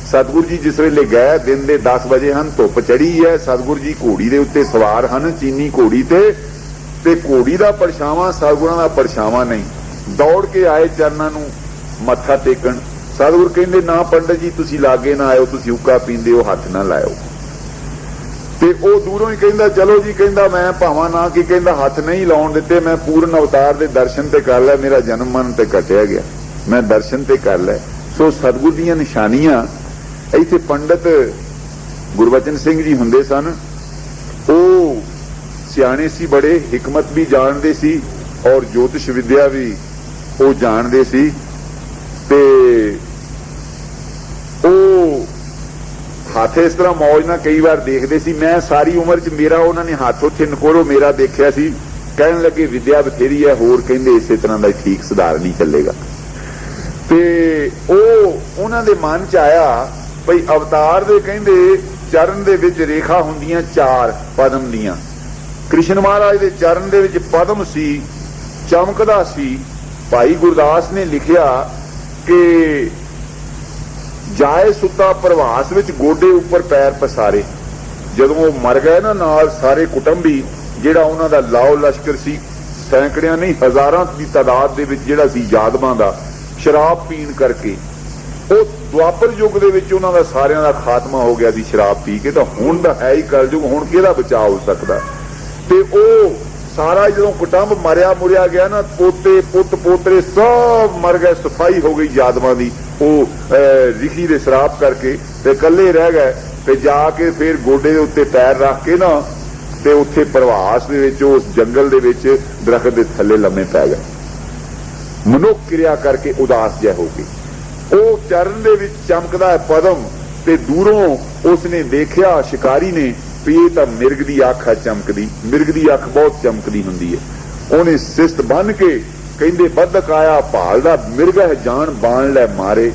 ਸਤਿਗੁਰੂ ਜੀ ਜਿਸ ਵੇਲੇ ਗਏ, ਦਿਨ ਦੇ 10 ਵਜੇ ਹਨ, ਧੁੱਪ ਚੜੀ ਹੈ, ਸਤਿਗੁਰੂ ਜੀ ਘੋੜੀ ਦੇ ਉੱਤੇ ਸਵਾਰ ਹਨ, ਚੀਨੀ ਘੋੜੀ ਤੇ ਘੋੜੀ ਦਾ ਪਰਛਾਵਾਂ ਸਤਿਗੁਰਾਂ ਦਾ ਪਰਛਾਵਾਂ ਨਹੀਂ। ਦੌੜ ਕੇ ਆਏ ਚਰਨਾਂ ਨੂੰ ਮੱਥਾ ਟੇਕਣ। ਸਤਿਗੁਰ ਕਹਿੰਦੇ ਨਾ ਪੰਡਤ ਜੀ ਤੁਸੀਂ ਲਾਗੇ ਨਾ ਆਇਓ, ਤੁਸੀਂ ਹੁੱਕਾ ਪੀਂਦੇ ਹੋ, ਹੱਥ ਨਾ ਲਾਇਓ। ਤੇ ਉਹ ਦੂਰੋਂ ਹੀ ਕਹਿੰਦਾ ਚਲੋ ਜੀ, ਕਹਿੰਦਾ ਮੈਂ ਭਾਵਾਂ ਨਾ ਕੀ, ਕਹਿੰਦਾ ਹੱਥ ਨਹੀਂ ਲਾਉਣ ਦਿੱਤੇ, ਮੈਂ ਪੂਰਨ ਅਵਤਾਰ ਦੇ ਦਰਸ਼ਨ ਤੇ ਕਰ ਲੈ, ਮੇਰਾ ਜਨਮ ਮਰਨ ਤੇ ਕੱਟਿਆ ਗਿਆ, ਮੈਂ ਦਰਸ਼ਨ ਤੇ ਕਰ ਲੈ। ਸੋ ਸਤਿਗੁਰ ਦੀਆਂ ਨਿਸ਼ਾਨੀਆਂ ਇੱਥੇ ਪੰਡਤ ਗੁਰਬਚਨ ਸਿੰਘ ਜੀ ਹੁੰਦੇ ਸਨ। ਉਹ ਸਿਆਣੇ ਸੀ, ਬੜੇ ਹਿਕਮਤ ਵੀ ਜਾਣਦੇ ਸੀ ਔਰ ਜੋਤਿਸ਼ ਵਿਦਿਆ ਵੀ ਉਹ ਜਾਣਦੇ ਸੀ। ਤੇ ਉਹ ਹੱਥ ਇਸ ਤਰ੍ਹਾਂ ਮੌਜ ਨਾਲ ਕਈ ਵਾਰ ਦੇਖਦੇ ਸੀ। ਮੈਂ ਸਾਰੀ ਉਮਰ 'ਚ ਮੇਰਾ ਉਹਨਾਂ ਨੇ ਹੱਥ ਉੱਥੇ ਨਕੋਰੋ ਮੇਰਾ ਦੇਖਿਆ ਸੀ। ਕਹਿਣ ਲੱਗੇ ਵਿਦਿਆ ਬਥੇਰੀ ਹੈ, ਹੋਰ ਕਹਿੰਦੇ ਇਸੇ ਤਰ੍ਹਾਂ ਦਾ ਠੀਕ ਸੁਧਾਰ ਨਹੀਂ ਚੱਲੇਗਾ। ਤੇ ਉਹ ਉਹਨਾਂ ਦੇ ਮਨ 'ਚ ਆਇਆ ਭਈ ਅਵਤਾਰ ਦੇ ਕਹਿੰਦੇ ਚਰਨ ਦੇ ਵਿੱਚ ਰੇਖਾ ਹੁੰਦੀਆਂ 4 ਪਦਮ ਦੀਆਂ। ਕ੍ਰਿਸ਼ਨ ਮਹਾਰਾਜ ਦੇ ਚਰਨ ਦੇ ਵਿੱਚ ਪਦਮ ਸੀ, ਚਮਕਦਾ ਸੀ। ਭਾਈ ਗੁਰਦਾਸ ਨੇ ਲਿਖਿਆ ਕਿ ਜਾਏ ਸੁੱਤਾ ਪ੍ਰਵਾਸ ਵਿੱਚ ਗੋਡੇ ਉੱਪਰ ਪੈਰ ਪਸਾਰੇ। ਜਦੋਂ ਉਹ ਮਰ ਗਏ ਨਾ, ਨਾਲ ਸਾਰੇ ਕੁਟੰਬੀ, ਜਿਹੜਾ ਉਹਨਾਂ ਦਾ ਲਾਓ ਲਸ਼ਕਰ ਸੀ, ਸੈਂਕੜਿਆਂ ਨਹੀਂ ਹਜ਼ਾਰਾਂ ਦੀ ਤਾਦਾਦ ਦੇ ਵਿੱਚ ਜਿਹੜਾ ਸੀ ਯਾਦਵਾਂ ਦਾ, ਸ਼ਰਾਬ ਪੀਣ ਕਰਕੇ ਉਹ ਦੁਆਪਰ ਯੁੱਗ ਦੇ ਵਿੱਚ ਉਹਨਾਂ ਦਾ ਸਾਰਿਆਂ ਦਾ ਖਾਤਮਾ ਹੋ ਗਿਆ ਸੀ ਸ਼ਰਾਬ ਪੀ ਕੇ। ਤਾਂ ਹੁਣ ਦਾ ਹੈ ਹੀ ਕਲਯੁਗ, ਹੁਣ ਕਿਹਦਾ ਬਚਾਅ ਹੋ ਸਕਦਾ। ਤੇ ਉਹ ਸਾਰਾ ਜਦੋਂ ਕੁਟੰਬ ਮਰਿਆ ਮੁਰਿਆ ਗਿਆ ਨਾ, ਪੋਤੇ ਪੁੱਤ ਪੋਤਰੇ ਸਭ ਮਰ ਗਏ, ਸਫਾਈ ਹੋ ਗਈ ਯਾਦਵਾਂ ਦੀ ਉਹ ਰਿਖੀ ਦੇ ਸ਼ਰਾਬ ਕਰਕੇ, ਤੇ ਇਕੱਲੇ ਰਹਿ ਗਏ। ਤੇ ਜਾ ਕੇ ਫਿਰ ਗੋਡੇ ਦੇ ਉੱਤੇ ਪੈਰ ਰੱਖ ਕੇ ਨਾ, ਤੇ ਉੱਥੇ ਪ੍ਰਵਾਸ ਦੇ ਵਿੱਚ ਉਸ ਜੰਗਲ ਦੇ ਵਿੱਚ ਦਰਖਤ ਦੇ ਥੱਲੇ ਲੰਮੇ ਪੈ ਗਏ। ਮਨੁੱਖ ਕਿਰਿਆ ਕਰਕੇ ਉਦਾਸ ਜਿਹਾ ਹੋ ਗਏ। ਉਹ ਚਰਨ ਦੇ ਵਿੱਚ ਚਮਕਦਾ ਹੈ ਪਦਮ, ਤੇ ਦੂਰੋਂ ਉਸਨੇ ਦੇਖਿਆ ਸ਼ਿਕਾਰੀ ਨੇ ਵੀ ਇਹ ਤਾਂ ਮਿਰਗ ਦੀ ਅੱਖ ਹੈ ਚਮਕਦੀ, ਮਿਰਗ ਦੀ ਅੱਖ ਬਹੁਤ ਚਮਕਦੀ ਹੁੰਦੀ ਹੈ। ਉਹਨੇ ਸਿਸਤ ਬੰਨ ਕੇ ਕਹਿੰਦੇ ਬੱਧਕ ਆਇਆ ਭਾਲਦਾ, ਮਿਰਗ ਹੈ ਜਾਨ ਬਾਣ ਲੈ ਮਾਰੇ।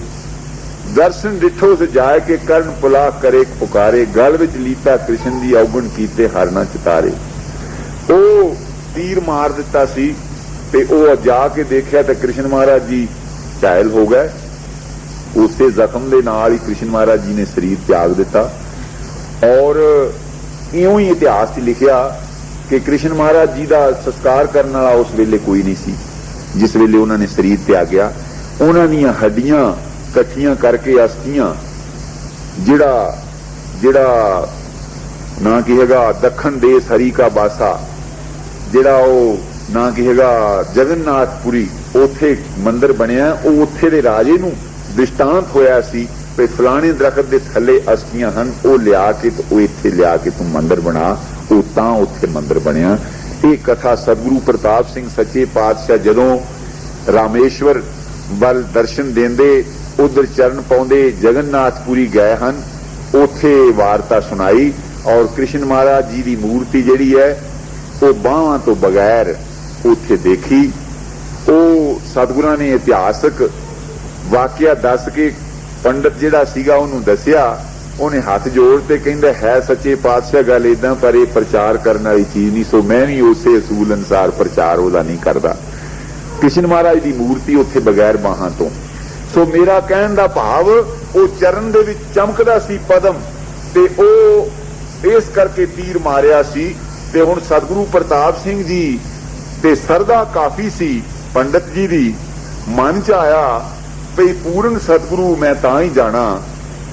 ਦਰਸ਼ਨ ਡਿਠੋ ਸਜਾਏ ਕੇ ਕਰਨ ਪੁਲਾ ਕਰੇ ਪੁਕਾਰੇ, ਗਲ ਵਿੱਚ ਲੀਤਾ ਕ੍ਰਿਸ਼ਨ ਦੀ ਔਗਣ ਕੀਤੇ ਹਰਨਾ ਚਿਤਾਰੇ। ਉਹ ਤੀਰ ਮਾਰ ਦਿੱਤਾ ਸੀ, ਤੇ ਉਹ ਜਾ ਕੇ ਦੇਖਿਆ ਤੇ ਕ੍ਰਿਸ਼ਨ ਮਹਾਰਾਜ ਜੀ ਘਾਇਲ ਹੋ ਗਏ। ਉਸੇ ਜ਼ਖਮ ਦੇ ਨਾਲ ਹੀ ਕ੍ਰਿਸ਼ਨ ਮਹਾਰਾਜ ਜੀ ਨੇ ਸਰੀਰ ਤਿਆਗ ਦਿੱਤਾ। ਔਰ ਇਉਂ ਹੀ ਇਤਿਹਾਸ 'ਚ ਲਿਖਿਆ ਕਿ ਕ੍ਰਿਸ਼ਨ ਮਹਾਰਾਜ ਜੀ ਦਾ ਸੰਸਕਾਰ ਕਰਨ ਵਾਲਾ ਉਸ ਵੇਲੇ ਕੋਈ ਨਹੀਂ ਸੀ ਜਿਸ ਵੇਲੇ ਉਹਨਾਂ ਨੇ ਸਰੀਰ ਤਿਆਗਿਆ। ਉਹਨਾਂ ਦੀਆਂ ਹੱਡੀਆਂ ਇਕੱਠੀਆਂ ਕਰਕੇ ਅਸਥੀਆਂ, ਜਿਹੜਾ ਨਾ ਕੀ ਹੈਗਾ ਦੱਖਣ ਦੇਸ ਹਰੀ ਕਾ ਬਾਸਾ, ਜਿਹੜਾ ਉਹ ਨਾ ਕੀ ਹੈਗਾ ਜਗਨਨਾਥਪੁਰੀ, ਉੱਥੇ ਮੰਦਿਰ ਬਣਿਆ। ਉਹ ਉੱਥੇ ਦੇ ਰਾਜੇ ਨੂੰ ਦ੍ਰਿਸ਼ਟਾਂਤ ਹੋਇਆ ਸੀ ਵੀ ਫਲਾਣੇ ਦਰਖਤ ਦੇ ਥੱਲੇ ਅਸਥੀਆਂ ਹਨ, ਉਹ ਲਿਆ ਕੇ ਤੇ ਉਹ ਇੱਥੇ ਲਿਆ ਕੇ ਤੂੰ ਮੰਦਿਰ ਬਣਾ। ਉਹ ਤਾਂ ਉੱਥੇ ਮੰਦਿਰ ਬਣਿਆ। ਇਹ ਕਥਾ ਸਤਿਗੁਰੂ ਪ੍ਰਤਾਪ ਸਿੰਘ ਸੱਚੇ ਪਾਤਸ਼ਾਹ ਜਦੋਂ ਰਾਮੇਸ਼ਵਰ ਵੱਲ ਦਰਸ਼ਨ ਦੇਂਦੇ, ਉਧਰ ਚਰਨ ਪਾਉਂਦੇ ਜਗਨਨਾਥਪੁਰੀ ਗਏ ਹਨ, ਉੱਥੇ ਵਾਰਤਾ ਸੁਣਾਈ। ਔਰ ਕ੍ਰਿਸ਼ਨ ਮਹਾਰਾਜ ਜੀ ਦੀ ਮੂਰਤੀ ਜਿਹੜੀ ਹੈ ਉਹ ਬਾਹਾਂ ਤੋਂ ਬਗੈਰ ਉੱਥੇ ਦੇਖੀ। ਉਹ ਸਤਿਗੁਰਾਂ ਨੇ ਇਤਿਹਾਸਕ ਵਾਕਿਆ ਦੱਸ ਕੇ ਪੰਡਤ ਜਿਹੜਾ ਸੀਗਾ ਉਹਨੂੰ ਦੱਸਿਆ। ਉਹਨੇ ਹੱਥ ਜੋੜ ਤੇ ਕਹਿੰਦਾ ਹੈ ਸੱਚੇ ਪਾਤਸ਼ਾਹ ਗੱਲ ਇਦਾਂ, ਪਰ ਇਹ ਪ੍ਰਚਾਰ ਕਰਨ ਵਾਲੀ ਚੀਜ਼ ਨਹੀਂ, ਸੋ ਮੈਂ ਵੀ ਉਸੇ ਅਸੂਲ ਅਨੁਸਾਰ ਪ੍ਰਚਾਰ ਉਹਦਾ ਨਹੀਂ ਕਰਦਾ। ਕ੍ਰਿਸ਼ਨ ਮਹਾਰਾਜ ਦੀ ਮੂਰਤੀ ਉੱਥੇ ਬਗੈਰ ਬਾਹਾਂ ਤੋਂ। ਸੋ ਮੇਰਾ ਕਹਿਣ ਦਾ ਭਾਵ ਉਹ ਚਰਨ ਦੇ ਵਿੱਚ ਚਮਕਦਾ ਸੀ ਪਦਮ, ਤੇ ਉਹ ਇਸ ਕਰਕੇ ਤੀਰ ਮਾਰਿਆ ਸੀ। ਤੇ ਹੁਣ ਸਤਿਗੁਰੂ ਪ੍ਰਤਾਪ ਸਿੰਘ ਜੀ ਤੇ ਸਰਦਾ ਕਾਫੀ ਸੀ ਪੰਡਤ ਜੀ ਦੀ, ਮਨ 'ਚ ਆਇਆ ਭਈ ਪੂਰਨ ਸਤਿਗੁਰੂ ਮੈਂ ਤਾਂ ਹੀ ਜਾਣਾ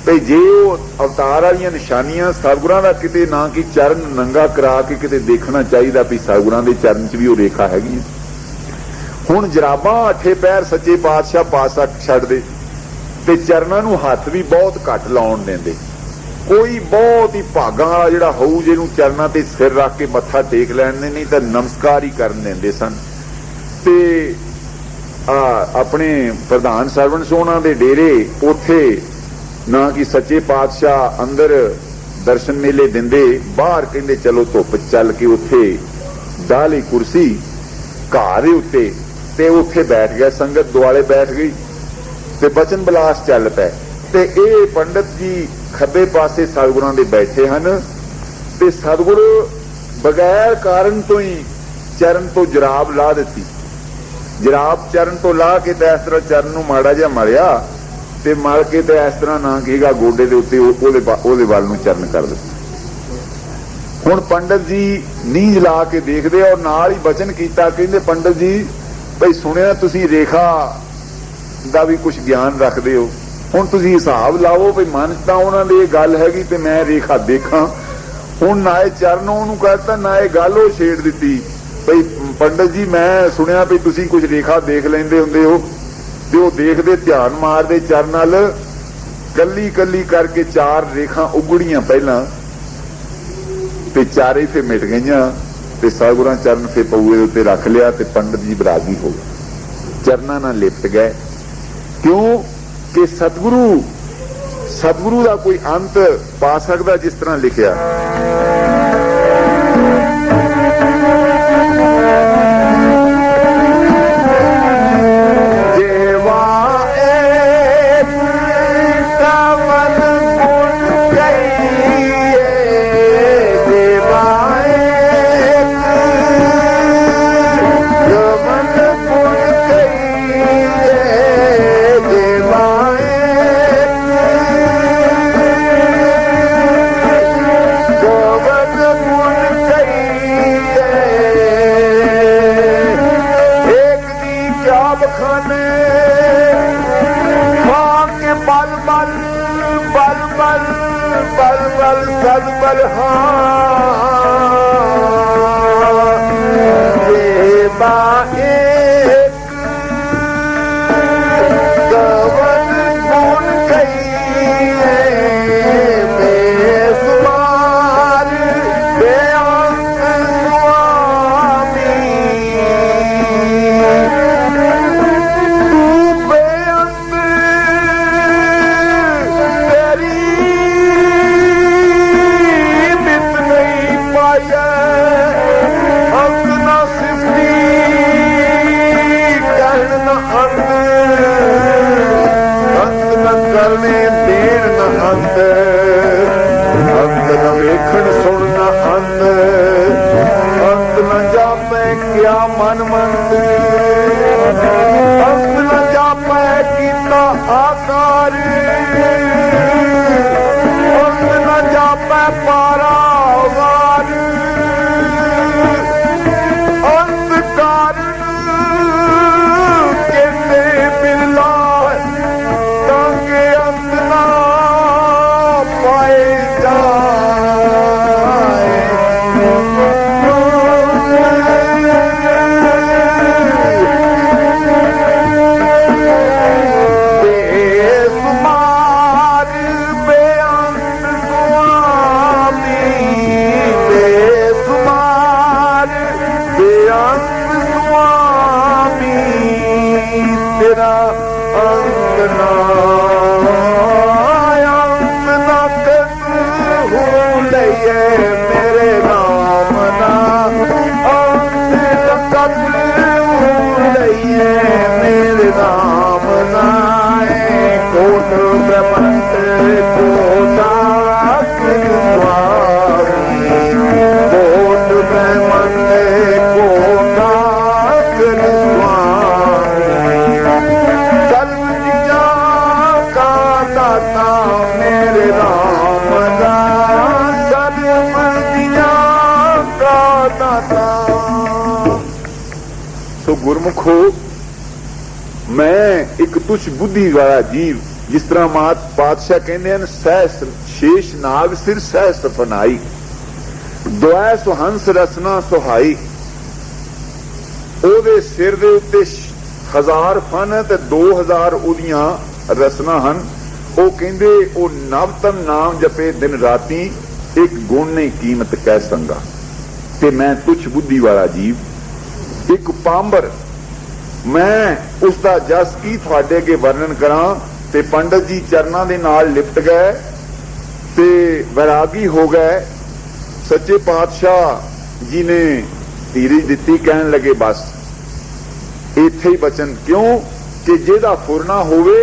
ਭਈ ਜੇ ਉਹ ਅਵਤਾਰ ਵਾਲੀਆਂ ਨਿਸ਼ਾਨੀਆਂ ਸਤਿਗੁਰਾਂ ਦਾ ਕਿਤੇ ਨਾ ਕਿ ਚਰਨ ਨੰਗਾ ਕਰਾ ਕੇ ਕਿਤੇ ਦੇਖਣਾ ਚਾਹੀਦਾ ਵੀ ਸਤਿਗੁਰਾਂ ਦੇ ਚਰਨ 'ਚ ਵੀ ਉਹ ਰੇਖਾ ਹੈਗੀ। ਹੁਣ ਜਰਾਬਾਂ ਅੱਠੇ ਪੈਰ ਸੱਚੇ ਪਾਤਸ਼ਾਹ ਪਾਸਾ ਛੱਡਦੇ, ਤੇ ਚਰਨਾਂ ਨੂੰ ਹੱਥ ਵੀ ਬਹੁਤ ਘੱਟ ਲਾਉਣ ਦਿੰਦੇ। ਕੋਈ ਬਹੁਤ ਹੀ ਭਾਗਾਂ ਵਾਲਾ ਜਿਹੜਾ ਹੋਊ ਜਿਹਨੂੰ ਚਰਨਾਂ ਤੇ ਸਿਰ ਰੱਖ ਕੇ ਮੱਥਾ ਟੇਕ ਲੈਣ ਦੇ, ਨਹੀਂ ਤਾਂ ਨਮਸਕਾਰ ਹੀ ਕਰਨ ਦਿੰਦੇ ਸਨ। ਤੇ ਆਪਣੇ ਪ੍ਰਧਾਨ ਸਰਵਣ ਸੋਹਣਾ ਦੇ ਡੇਰੇ ਉੱਥੇ ਨਾ ਕਿ ਸੱਚੇ ਪਾਤਸ਼ਾਹ ਅੰਦਰ दर्शन मेले दिंदे बाहर कहंदे चलो धुप चल के उत्थे डाह लई कुर्सी घाह दे उत्ते ते उत्थे बैठ गए, संगत दुआले बैठ गई ते बचन बिलास चल पए। ते ये पंडित जी खब्बे पासे सतगुरां दे बैठे हन ते सतगुरु बगैर कारण तो ही चरण तो जराब ला दी। जराब चरण तो ला के ते इस तरह चरण नूं माड़ा जिहा मरिया ते मल के ते इस तरह ना कहेगा गोडे दे उत्ते ओहदे वल नूं चरण कर दित्ता। हुण पंडित जी नींज ला के देखदे और नाल ही बचन कीता, कहंदे पंडित जी भई सुनिया तुसीं रेखा दा भी कुछ ज्ञान रखदे हो, हुण तुसीं हिसाब लाओ भई मन तां उहनां दी गल हैगी ते मैं रेखा देखां। हुण ना ये चरण ओहनूं कहता ना ये गल ओह छेड़ दित्ती भई पंडित जी मैं सुनिया भी तुसीं कुछ रेखा देख लैंदे हुंदे हो ते ओह देखदे ध्यान मारदे चरण नाल कल्ली कल्ली करके 4 रेखा उगड़ियां पहलां ते चारे फिर मिट गईयां ते सतगुरां चरण फिर पऊए दे उत्ते रख लिया ते पंडित जी बरागी हो गए, चरनां नाल लिपट गए। क्यों कि सतगुरु दा कोई अंत पा सकदा जिस तरह लिखिया गुरमुखो मैं एक तुच्छ बुद्धि वाला जीव जिस तरह मात पातशाह कहते हैं सहस्र शेष नाग सिर सहस्र फनाई दुआ सुहंस रसना सुहाई ओदे सिर दे उत्ते 1000 फन ते 2000 ओदियां रसना हन। ਉਹ ਕਹਿੰਦੇ ਉਹ ਨਵਤਮ ਨਾਮ ਜਪੇ ਦਿਨ ਰਾਤੀ ਇੱਕ ਗੁਣ ਨਹੀਂ ਕੀਮਤ ਕਹਿ ਸੰਗਾ ਤੇ ਮੈਂ ਤੁਛ ਬੁੱਧੀ ਵਾਲਾ ਜੀਵ ਇੱਕ ਪਾਂਬਰ ਮੈਂ ਉਸ ਦਾ ਜਸ ਕੀ ਤੁਹਾਡੇ ਅੱਗੇ ਵਰਣਨ ਕਰਾਂ। ਤੇ ਪੰਡਤ ਜੀ ਚਰਨਾਂ ਦੇ ਨਾਲ ਲਿਪਟ ਗਏ ते वैरागी हो गए। सच्चे पातशाह जी ने धीरज दिती, कहन लगे बस इत्थे ही बचन, क्यों कि जिहदा फुरना होवे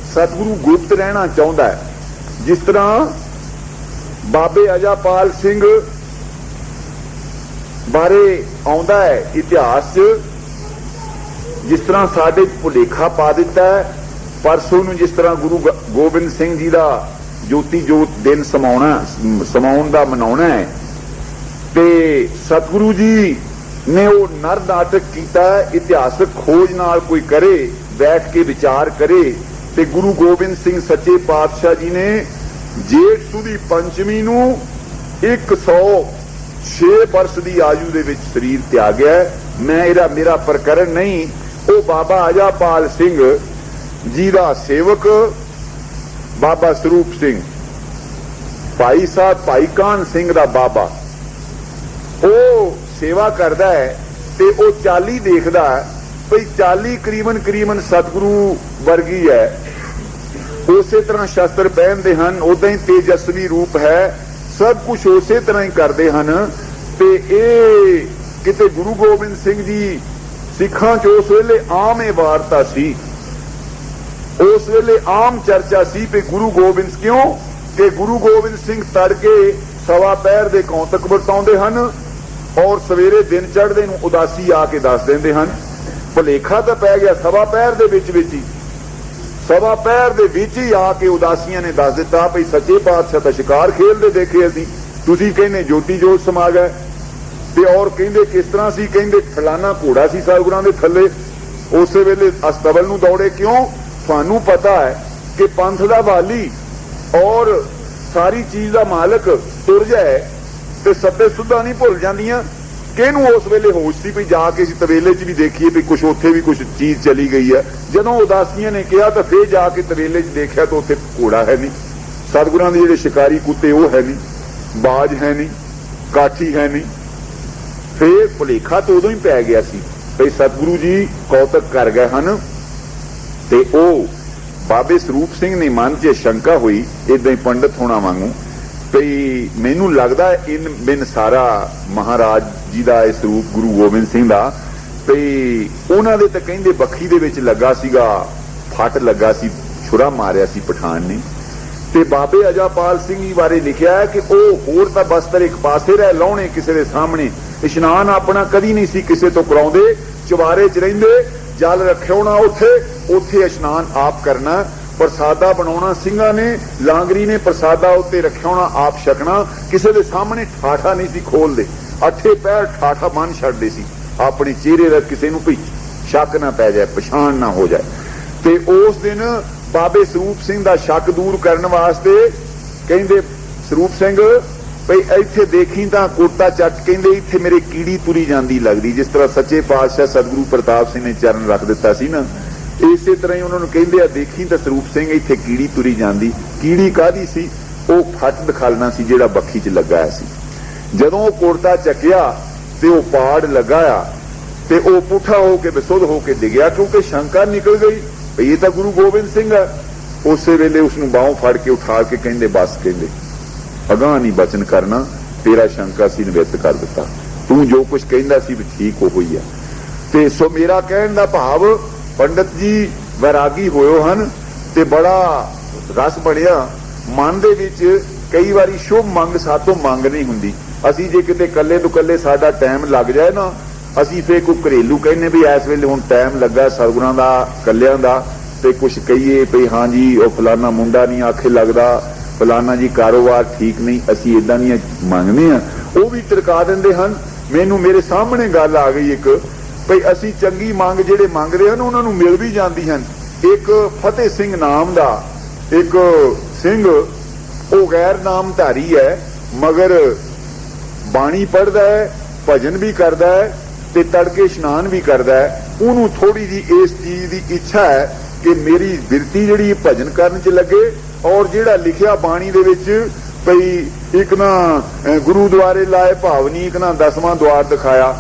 सतगुरु गुप्त रहना चाहुंदा है। जिस तरह बाबे अजापाल सिंह बारे आउंदा है इतिहास च, जिस तरह साडे भुलेखा पा दिता है। परसों नूं जिस तरह गुरु गोबिंद सिंह जी का ज्योति जोत दिन समाउण दा मनाउणा है, ते सतगुरु जी ने वो नर नाटक किया। इतिहासक खोज नाल कोई करे, बैठ के विचार करे, ते गुरु गोबिंद सिंह सच्चे पातशाह जी ने जेठ सुदी पंचमी नूं 106 वर्ष की आयु दे विच शरीर त्यागया। मैं मेरा प्रकरण नहीं, वो बाबा अजापाल सिंह जी का सेवक बाबा स्वरूप सिंह, भाई साहब भाई कान सिंह का बाबा, वो सेवा करता है ते वो चाली देखदा है भई चाली करीबन सतगुरु वर्गी है। उसे तरह शस्त्र पहनते हैं, उदा ही तेजस्वी रूप है, सब कुछ उसे तरह ही करते हैं। ते ये किते गुरु गोबिंद सिंह जी सिखां च उस वेले आम ये वार्ता सी, उस वेले आम चर्चा सी कि गुरु गोबिंद, क्यों कि गुरु गोबिंद सिंह तड़के सवा पैर दे कौतक वरताउंदे हन और सवेरे दिन चढ़दे नूं उदासी आके दस देंदे हन। भुलेखा तो पै गया, सवा पैर दे विच ही सवा पैर दे विच ही आके उदासियां ने दस दिता भई सच्चे पातशाह तां शिकार खेलदे देखे असीं, तुसीं कहने ज्योति जोत समा गए। ते और कहंदे किस तरह सी, कहंदे फलाना घोड़ा सी सतगुरां दे थल्ले, उस वेले अस्तबल नूं दौड़े। क्यों? तुहानूं पता है कि पंथ दा वाली और सारी चीज का मालक तुर जाए तो सत्ते सुधा नहीं भुल जांदियां। किहनूं उस वेले होश सी भी जाके असीं तवेले च भी देखिए भी कुछ उत्थे भी कुछ चीज चली गई है। जदों उदासियां ने कहा तो फिर जाके तवेले च देखा तो उत्थे घोड़ा है नहीं, सतगुरां दे जिहड़े शिकारी कुत्ते वो है नहीं, बाज है नहीं, काठी है नहीं। फिर भुलेखा तो उदों ही पै गया सी भई सतगुरु जी कौतक कर गए हन। ते ओ बाबे स्वरूप सिंह ने मन च शंका हुई इदां ही पंडित होना वांगू भई मैनू लगदा इन बिन सारा महाराज जी का इस रूप गुरु गोबिंद सिंह का भई उन्हां दे तां कहिंदे बखी दे विच लगा सीगा, फट लगा सी, छुरा मारिया सी पठान ने। ते बाबे अजापाल सिंह जी बारे लिखिया है कि ओ होर तां बस्तर एक पासे रह लाउणे किसी दे सामने, इशनान अपना कदी नहीं सी किसी तो कराउंदे, चवारे च रहिंदे, जल रखे होना उथे इशनान आप करना, प्रसादा बनाना सिंघा ने, लांगरी ने प्रसादा उत्ते रखिया होना आप छकना, किसी के सामने ठाठा नहीं सी खोलते, अठे पैर ठाठा मन छड्डदे सी अपने चेहरे का, किसी नूं भई शक ना पै जाए, पछाण ना हो जाए। ते उस दिन बाबे स्वरूप सिंह का शक दूर करने वास्ते कहंदे स्वरूप सिंह भई इत्थे देखी तां कोटा चट, कहंदे इत्थे मेरे कीड़ी तुरी जांदी लगदी, जिस तरह सच्चे पातशाह सतगुरु प्रताप सिंह ने चरण रख दिता सी ना, इसे तरह ही उन्होंने कहंदे आ देखी तां स्वरूप सिंह इत्थे कीड़ी तुरी जांदी। कीड़ी काहदी सी? वो फट दिखालना सी जिहड़ा बखी च लगा सी। जदों वो कोटा चकिया ते वो पाड़ लगाया ते वो पुठा होके बेसुध होके डिगया, क्योंकि शंका निकल गई भई ये तां गुरु गोबिंद सिंह है। उस वेले उसनूं बाहों फड़ के उठा के कहंदे बस, कहंदे अगां नहीं बचन करना, तेरा शंका सी निवृत्त कर दिता, तू जो कुछ कहंदा सी भी ठीक हो ही है। ते सो मेरा कहण दा भाव पंडित जी वैरागी होयो हन ते बड़ा रस बणिया मन दे विच। कई बारी शुभ मंग सातों मंग नहीं हुंदी, असीं जे किते कल्ले तो कल्ले साडा टाइम लग जाए ना, असीं फिर कोई घरेलू कहने भी इस वेले हुण टाइम लगा सतगुरां दा कल्लियां दा, ते कुछ कहिए भई हाँ जी वो फलाना मुंडा नहीं आखे लगदा, फलाना जी कारोबार ठीक नहीं, असीं इदां दी मंगने आ, वो भी टरका दिंदे हन। मैनू मेरे सामने गल आ गई एक भई असीं चंगी मंग जिहड़े मंगदे हन उन्हां नूं मिल भी जांदी हन। एक फतेह सिंह नाम दा एक सिंह, वो गैर नामधारी है मगर बाणी पढ़दा है, भजन भी करदा है ते तड़के इशनान भी करदा है। उन्होंने थोड़ी जी इस चीज की इच्छा है कि मेरी बिरती जिहड़ी भजन करन च लगे, और जिहड़ा लिखिया बाणी दे विच भई एक ना गुरुद्वारे लाए भावनी, एक ना 10वां द्वार दिखाया,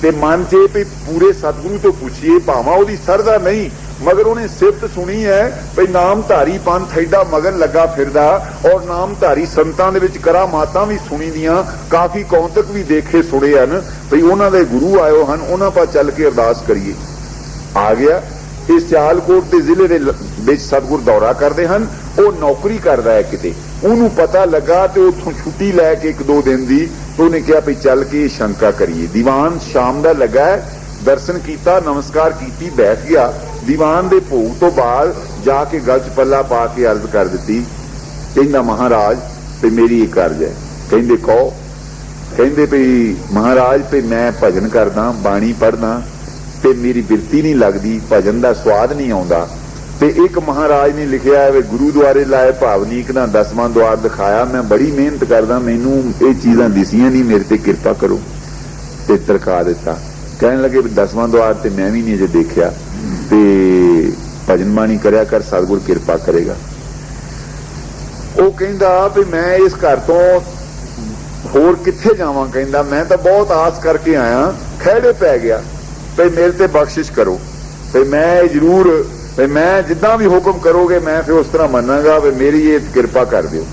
ते मन च भी पूरे सतगुरु तो पूछिए, भावां ओहदी सरदा नहीं मगर उन्हें सिफत सुनी है भई नामधारी पंथ एडा मगन लगा फिरदा और नामधारी संतां दे विच करामातां भी सुनी दियां, काफी कौतक भी देखे सुने हन भई उन्हां दे गुरु आयो हन, उन्हां पर चल के अरदास करिए। आ गया इस सियालकोट के जिले दे विच सतगुर दौरा करते हैं, वो नौकरी करता है किते, उन्होंने पता लगा तो उतों छुट्टी लैके 1-2 दिन की, तो उन्हें कहा भी चल के शंका करिए। दीवान शाम का लगा है, दर्शन किया, नमस्कार की, बैठ गया। दीवान के भोग तो बाद जाके गल च पल्ला पा के अर्ज कर दी, कहंदा महाराज भी मेरी एक अर्ज है। कहंदे कहो, कहंदे भी महाराज भी मैं भजन करदा, बाणी पढ़दा ते मेरी बिरती नहीं लगती, भजन का स्वाद नहीं आता। ते एक महाराज ने लिखिया है गुरुद्वारे लाए भावनीक ना 10वां द्वार दिखाया, मैं बड़ी मेहनत करदा, मैनू ये चीज़ां दिसियां नहीं, मेरे ते कृपा करो। ते तरका दिता, कहने लगे 10वां द्वार ते मैं भी नहीं अजे देखिया, ते भजन बाणी करया कर, सतगुर कृपा करेगा। वो कहंदा भी मैं इस घर तो होर कित्थे जावां, कहंदा मैं तो बहुत आस करके आया, खैड़े पै गया भई मेरे ते बख्शिश करो, भई मैं जरूर भई मैं जिद्दां भी हुक्म करोगे मैं फिर उस तरह मनांगा, भई मेरी ये कृपा कर दिओ।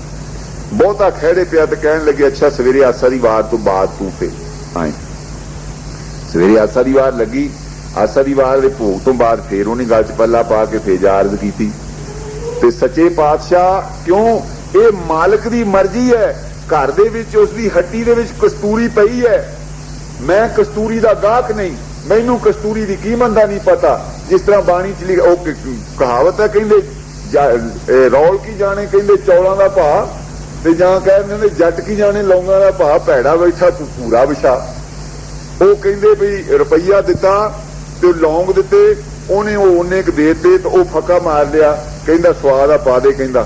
बहुता खैड़े पिया तो कहने लगे अच्छा सवेरे आसा दी वार तो बाद तू फिर आए। सवेरे आसा दी वार लगी, आसा दी वार दे भोग तो बाद फिर उन्हें गल च पल्ला पा के फिर जा अर्ज की ते सच्चे पातशाह क्यों ये मालिक दी मर्जी है, घर दे विच उसदी हट्टी दे विच कस्तूरी पई है, मैं कस्तूरी दा गाहक नहीं, मैनू कस्तूरी की कीमत का नहीं पता। जिस तरह बाणी च कहावत है, कहते रौल की जाने कहते चौलों का भाव, ते जां कहते जट की जाने लौंगा का भाव, भैड़ा बैठा तू पूरा विछा। वो कहते भी रुपया दिता तो लौंग दिते, उन्हें उन्ने क देते तो वह फका मार लिया, कहता स्वाद आ पा दे, कहता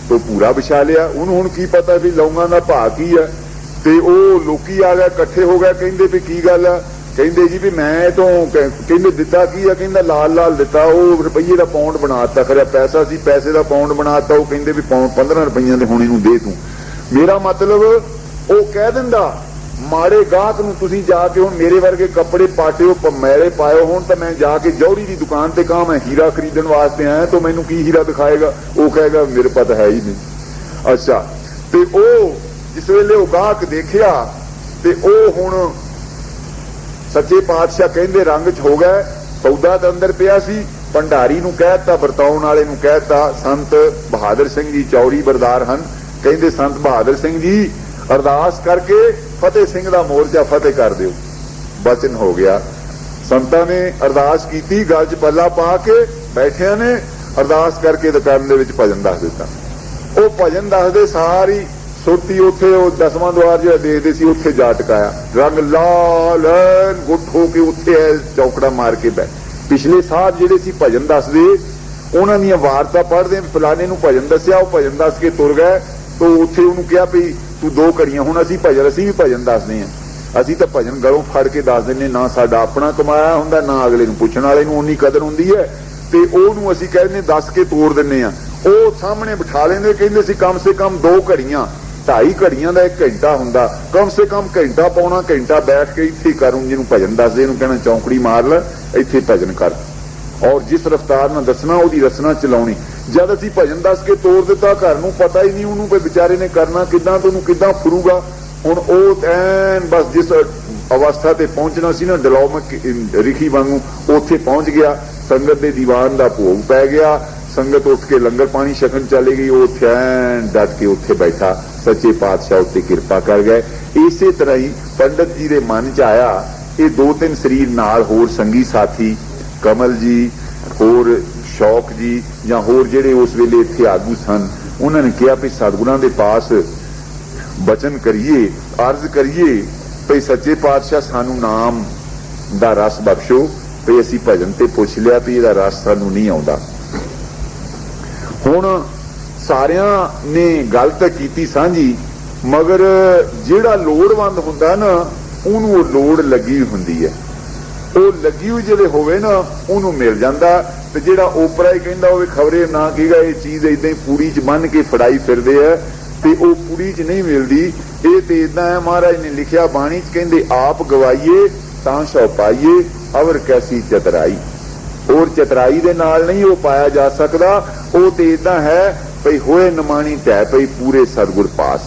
तो पूरा विछा लिया। उन्होंने हुण की पता भी लौंगा का भाव की है, ते वो लोकी आ गए इकट्ठे हो गए, कहते भी की गल है, कहते जी भी मैं तो कहते दिता की है, कहता लाल लाल दिता, वो रुपये का पाउंड बनाता, खरा पैसा सी पैसे का पाउंड बनाता, वो कहते भी पाउंड 15 रुपये के हुणे नूं दे तू। मेरा मतलब वो कह दिंदा माड़े गाहक नूं तुसीं जाके हुण मेरे वर्गे कपड़े पाटे हो मैले पाए होण तो मैं जाके जौहरी की दुकान ते कहां मैं हीरा खरीदण वास्ते आया, तो मैनूं की हीरा दिखाएगा, वो कहेगा मेरे पास है ही नहीं। अच्छा ते ओ जिस वेले वो गाहक देखिया ते ओ हुण सच्चे पातशाह कहंदे रंग च हो गए, सौदा तो अंदर पिया सी, भंडारी नूं कहता, बरताउण वाले नूं कहता, संत बहादुर सिंह जी चौड़ी बरदार हन, कहंदे संत बहादुर सिंह जी अरदास करके फतेह सिंह दा मोर्चा फतेह कर दिओ। बचन हो गया, संतां ने अरदास कीती, गल च पल्ला पा के बैठिया ने अरदास करके दुकान दे विच भजन दस दिता। वो भजन दसदे सारी सुरती उथे 10वां द्वार जो देखते सी उथे जा टकाया, रंग लाल गुट हो के उथे चौकड़ा मार के बह। पिछले साहब जिहड़े सी भजन दसदे उन्हां दीयां वारता पढ़दे फलाने नूं भजन दसिया, वो भजन दस के तुर गए, तो उथे उन्होंने कहा भी तू 2 घड़ियां हुण असीं भी भजन दसदे हां, असीं तां भजन गलों फड़ के दस दिंदे, ना साडा अपना कमाया हुंदा, ना अगले नूं पुछण वाले नूं उन्नी कदर हुंदी है, ते ओहनूं असीं कहने दस के तोड़ दिंदे हां। ਉਹ सामने बिठा लेंदे, कहंदे सी कम से कम 2 घड़ियां 2.5 घड़ियां का 1 घंटा हुंदा, कम से कम घंटा पौना घंटा बैठ के इत्थे करूं, जिन्हों भजन दसदे इहनूं कहना चौंकड़ी मार ले, इत्थे भजन कर, और जिस रफ्तार नाल दसना उहदी रचना चलाउणी। जद असीं भजन दस के तोड़ दिता, घर नूं पता ही नहीं उहनूं बेचारे ने करना किदां, तो उहनूं किदां फुरूगा। हुण ओह ऐन बस जिस अवस्था ते पहुंचना सी ना डलौमक रिखी वांगू उत्थे पहुंच गया। संगत दे दीवान दा भोग पै गया, संगत उठ के लंगर पानी छकन चली गई, वो ऐन डट के उत्थे बैठा, सच्चे पातशाह उत्ते कृपा कर गए। इसे तरह ही पंडित जी के मन च आया, ये 2-3 शरीर नाल होर संगी साथी कमल जी, होर शौक जी या होर जिहड़े उस वेले इत्थे आगू सन, उन्होंने कहा भी सतगुरां दे पास बचन करिए, अर्ज करिए भई सच्चे पातशाह सानू नाम दा रस बख्शो, भई असीं भजन ते पुछ लिया भी इहदा रस सानू नहीं आउंदा। हुण सारियां ने गल तां कीती साझी, मगर जिहड़ा लोड़वंद हुंदा ना उहनूं लोड़ लगी हुंदी है, ਉਹ ਲੱਗੀ ਹੋਈ ਜਿਹੜੇ ਹੋਵੇ ਨਾ ਉਹਨੂੰ ਮਿਲ ਜਾਂਦਾ, ਤੇ ਜਿਹੜਾ ਓਪਰਾ ਹੀ ਕਹਿੰਦਾ ਹੋਵੇ ਖਬਰੇ ਨਾ ਕਹੀਗਾ ਇਹ ਚੀਜ਼ ਇਦਾਂ ਹੀ ਪੂੜੀ 'ਚ ਬੰਨ ਕੇ ਫੜਾਈ ਫਿਰਦੇ ਆ, ਤੇ ਉਹ ਪੂੜੀ 'ਚ ਨਹੀਂ ਮਿਲਦੀ। ਇਹ ਤੇ ਇਦਾਂ ਹੈ, ਮਹਾਰਾਜ ਨੇ ਲਿਖਿਆ ਬਾਣੀ 'ਚ, ਕਹਿੰਦੇ ਆਪ ਗਵਾਈਏ ਤਾਂ ਸੋ ਪਾਈਏ, ਅਵਰ ਕੈਸੀ ਚਤਰਾਈ। और चतराई दे नाल नहीं वो पाया जा सकता। वो तो इदा है भई होए निमाणी ढै पई पूरे सतगुर पास,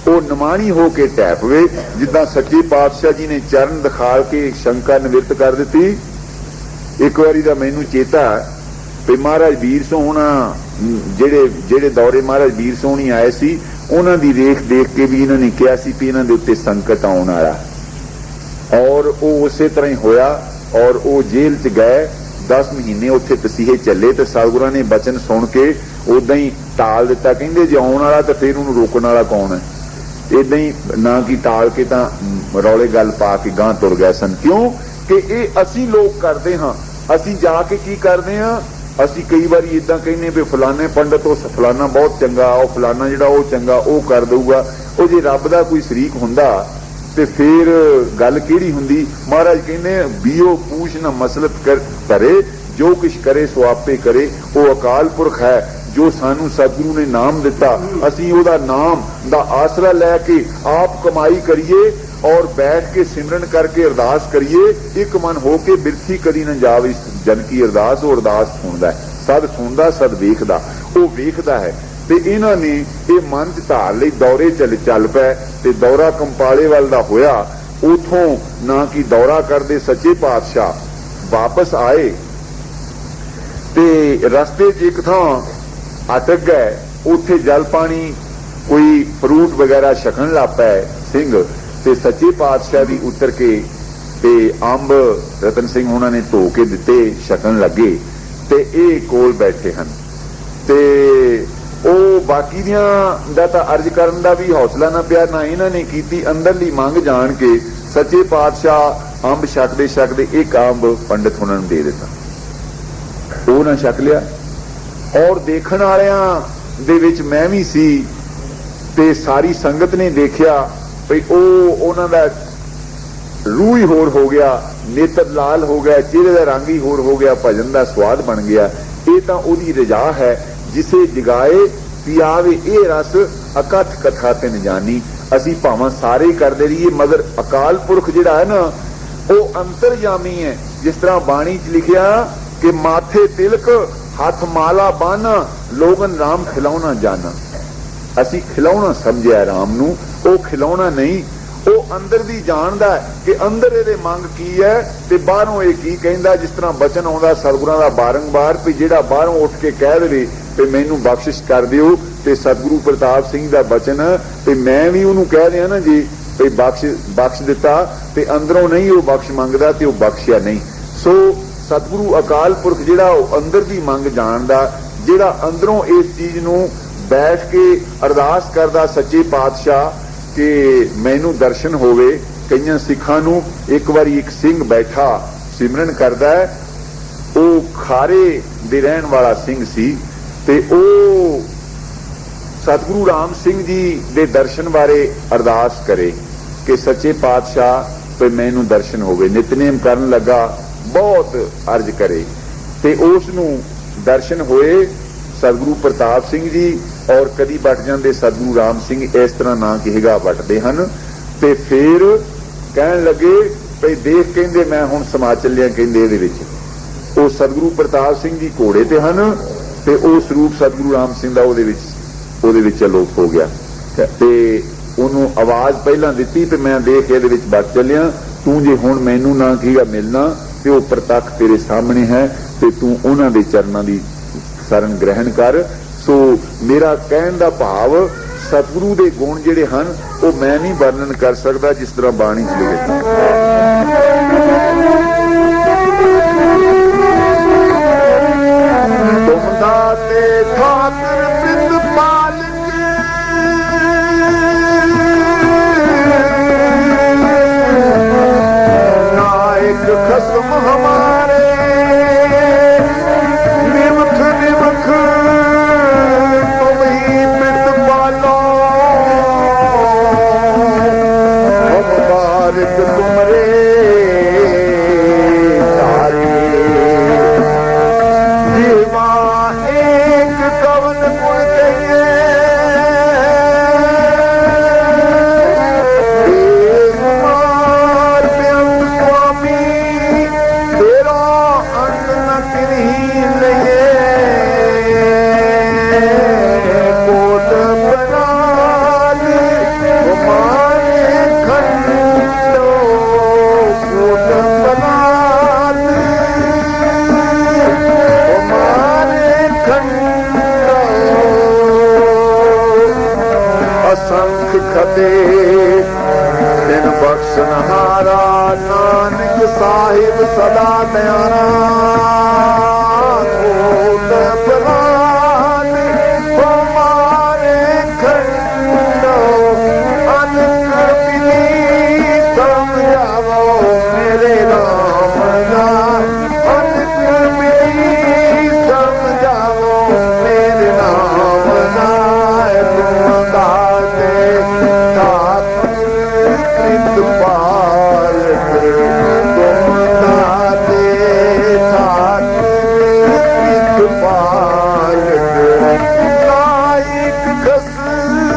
वो निमाणी हो के ढै पवे। जिदा सच्चे पातशाह जी ने चरण दिखा के शंका निवृत्त कर दी। एक बारी का मैनू चेता भी महाराज वीर सोहना जेड़े जेड़े दौरे महाराज वीर सोहनी आए सी, उन्हां दी देख देख के भी इन्होंने कहा सी भी इन्हां दे उत्ते संकट आउण वाला, और वो उसे तरह ही होया। और वो जेल च गए, 10 महीने उत्थे तसीहे चले, तो सतगुरां ने बचन सुन के उदा ही टाल दिता। कहंदे जे आउण वाला तो फिर उन्होंने रोकण वाला कौन है। इदा ही ना कि टाल के तां रौले गल पा के गांह तुर गए सन। क्यों कि ये असीं लोग करते हाँ, असीं जाके की करते हाँ, असीं कई बार इदा कहने भी फलाने पंडित उस फलाना बहुत चंगा, वो फलाना जिहड़ा वो चंगा वो कर दूगा। वो जे रब दा कोई शरीक हुंदा ते फिर गल किहड़ी हुंदी। महाराज कहने बीओ पूछ ना मसलत कर करे, जो कुछ करे सो आपे करे। वो अकाल पुरख है जो सानू सतगुरु ने नाम दिता, असीं ओहदा नाम दा आसरा लैके आप कमाई करिए और बैठ के सिमरन करके अरदास करिए। एक मन हो के बिरथी कदी न जावे जन की अरदास। वो अरदास सुनदा है, सद सुनदा सद वेखदा, वो वेखदा है। ते इन्हां ने ये मन च धार लई दौरे चल पए ते दौरा कंपाले वाल दा होया। उथों ना कि दौरा करदे सच्चे पातशाह वापस आए ते रस्ते च एक थां अटक गए। उत्थे जल पानी कोई फ्रूट वगैरह छकन लग पए सिंह, ते सच्चे पातशाह भी उतर के ते अंब रतन सिंह होना ने धो के दिते, छकन लगे। ते ये कोल बैठे हैं ते ओ बाकी दियां दा तां अर्ज करन दा भी हौसला ना पिया, ना इन्हां ने कीती। अंदरली मंग जान के सच्चे पातशाह अंब छकदे छकदे एक अंब पंडित होना नूं दे दिता। वो ना छक लिया, और देखण वालियां दे विच मैं भी सी ते सारी संगत ने देखिया भई उन्हां दा रूह ही होर हो गया, नेत्र लाल हो गया, चेहरे का रंग ही होर हो गया, भजन का स्वाद बन गया। ये तो ओदी रजा है जिसे जगाए पियावे ये रस अकथ कथा तिन जानी। असी भावां सारे करते रहिए मगर अकाल पुरख जिहड़ा है ना वो अंतरयामी है। जिस तरह बाणी च लिखिया कि माथे तिलक हथ माला बाना लोगन राम खिलौना जाना। असी खिलौना समझिया राम नू, वो खिलौना नहीं। वो अंदर दी जानदा है कि अंदर ਇਹਦੇ ਮੰਗ की है ते बाहरों ये की कहंदा। जिस तरह बचन आउंदा सतगुरां दा बारंबार भी जिहड़ा बाहरों उठ के कह देवे ते मैनू बख्शिश कर दिओ, ते सतगुरु प्रताप सिंह दा बचन ते मैं भी उहनू कह रिहा ना जी भी बख्श दिता, ते अंदरों नहीं वो बख्श मंगदा ते वो बख्शिया नहीं। सो सतगुरु अकाल पुरख जिहड़ा अंदर दी मंग जानदा, जिहड़ा अंदरों इस चीज नू बैठ के अरदास करदा सच्चे पातशाह कि मैनू दर्शन होवे। कईयां सिखां नू एक बारी एक सिंह बैठा सिमरन करदा है, वो खारे दे रहन वाला सिंह सी ते ओ सतगुरु राम सिंह जी दे दर्शन बारे अरदास करे कि सच्चे पातशाह पे मैनू दर्शन होवे। नितनेम करन लगा, बहुत अर्ज करे ते उस नू दर्शन होए सतगुरु प्रताप सिंह जी। और कदी बट जाते सतगुरु राम सिंह इस तरह ना किहेगा बटते हैं ते फिर कहन लगे भई देख कहंदे मैं हुण समा चलिया कहंदे इहदे विच। वो सतगुरु प्रताप सिंह जी घोड़े ते हन ते वो स्वरूप सतगुरु राम सिंह दा ओहदे विच अलोप हो गया ते उहनूं आवाज़ पहलां दित्ती ते मैं देख इहदे विच बट चलिया, तू जे हुण मैनू ना किहेगा मिलना ते वो प्रतख तेरे सामने है ते तू उन्हां दे चरनां दी शरण ग्रहण कर। सो मेरा कहण दा भाव सतगुरु दे गुण जिहड़े हन वो मैं नहीं वर्णन कर सकदा जिस तरह बाणी च लिखे। तुम दाते ठाकुर प्रिंदपाल नायक खसम हमारे निमख निमख तुमरे मारे खंडो कूट बलाल, मारे खंडो असंख खते दिन बख्शनहारा, नानक साहिब सदा दयारा। कूट बलाल मारे खंडो अनक बिनी समझावो मेरे राम का, अनक बिनी समझावो मेरे राम का। तुम दाते कृतपाल, तुम दाते कृतपाल, नायक खसम।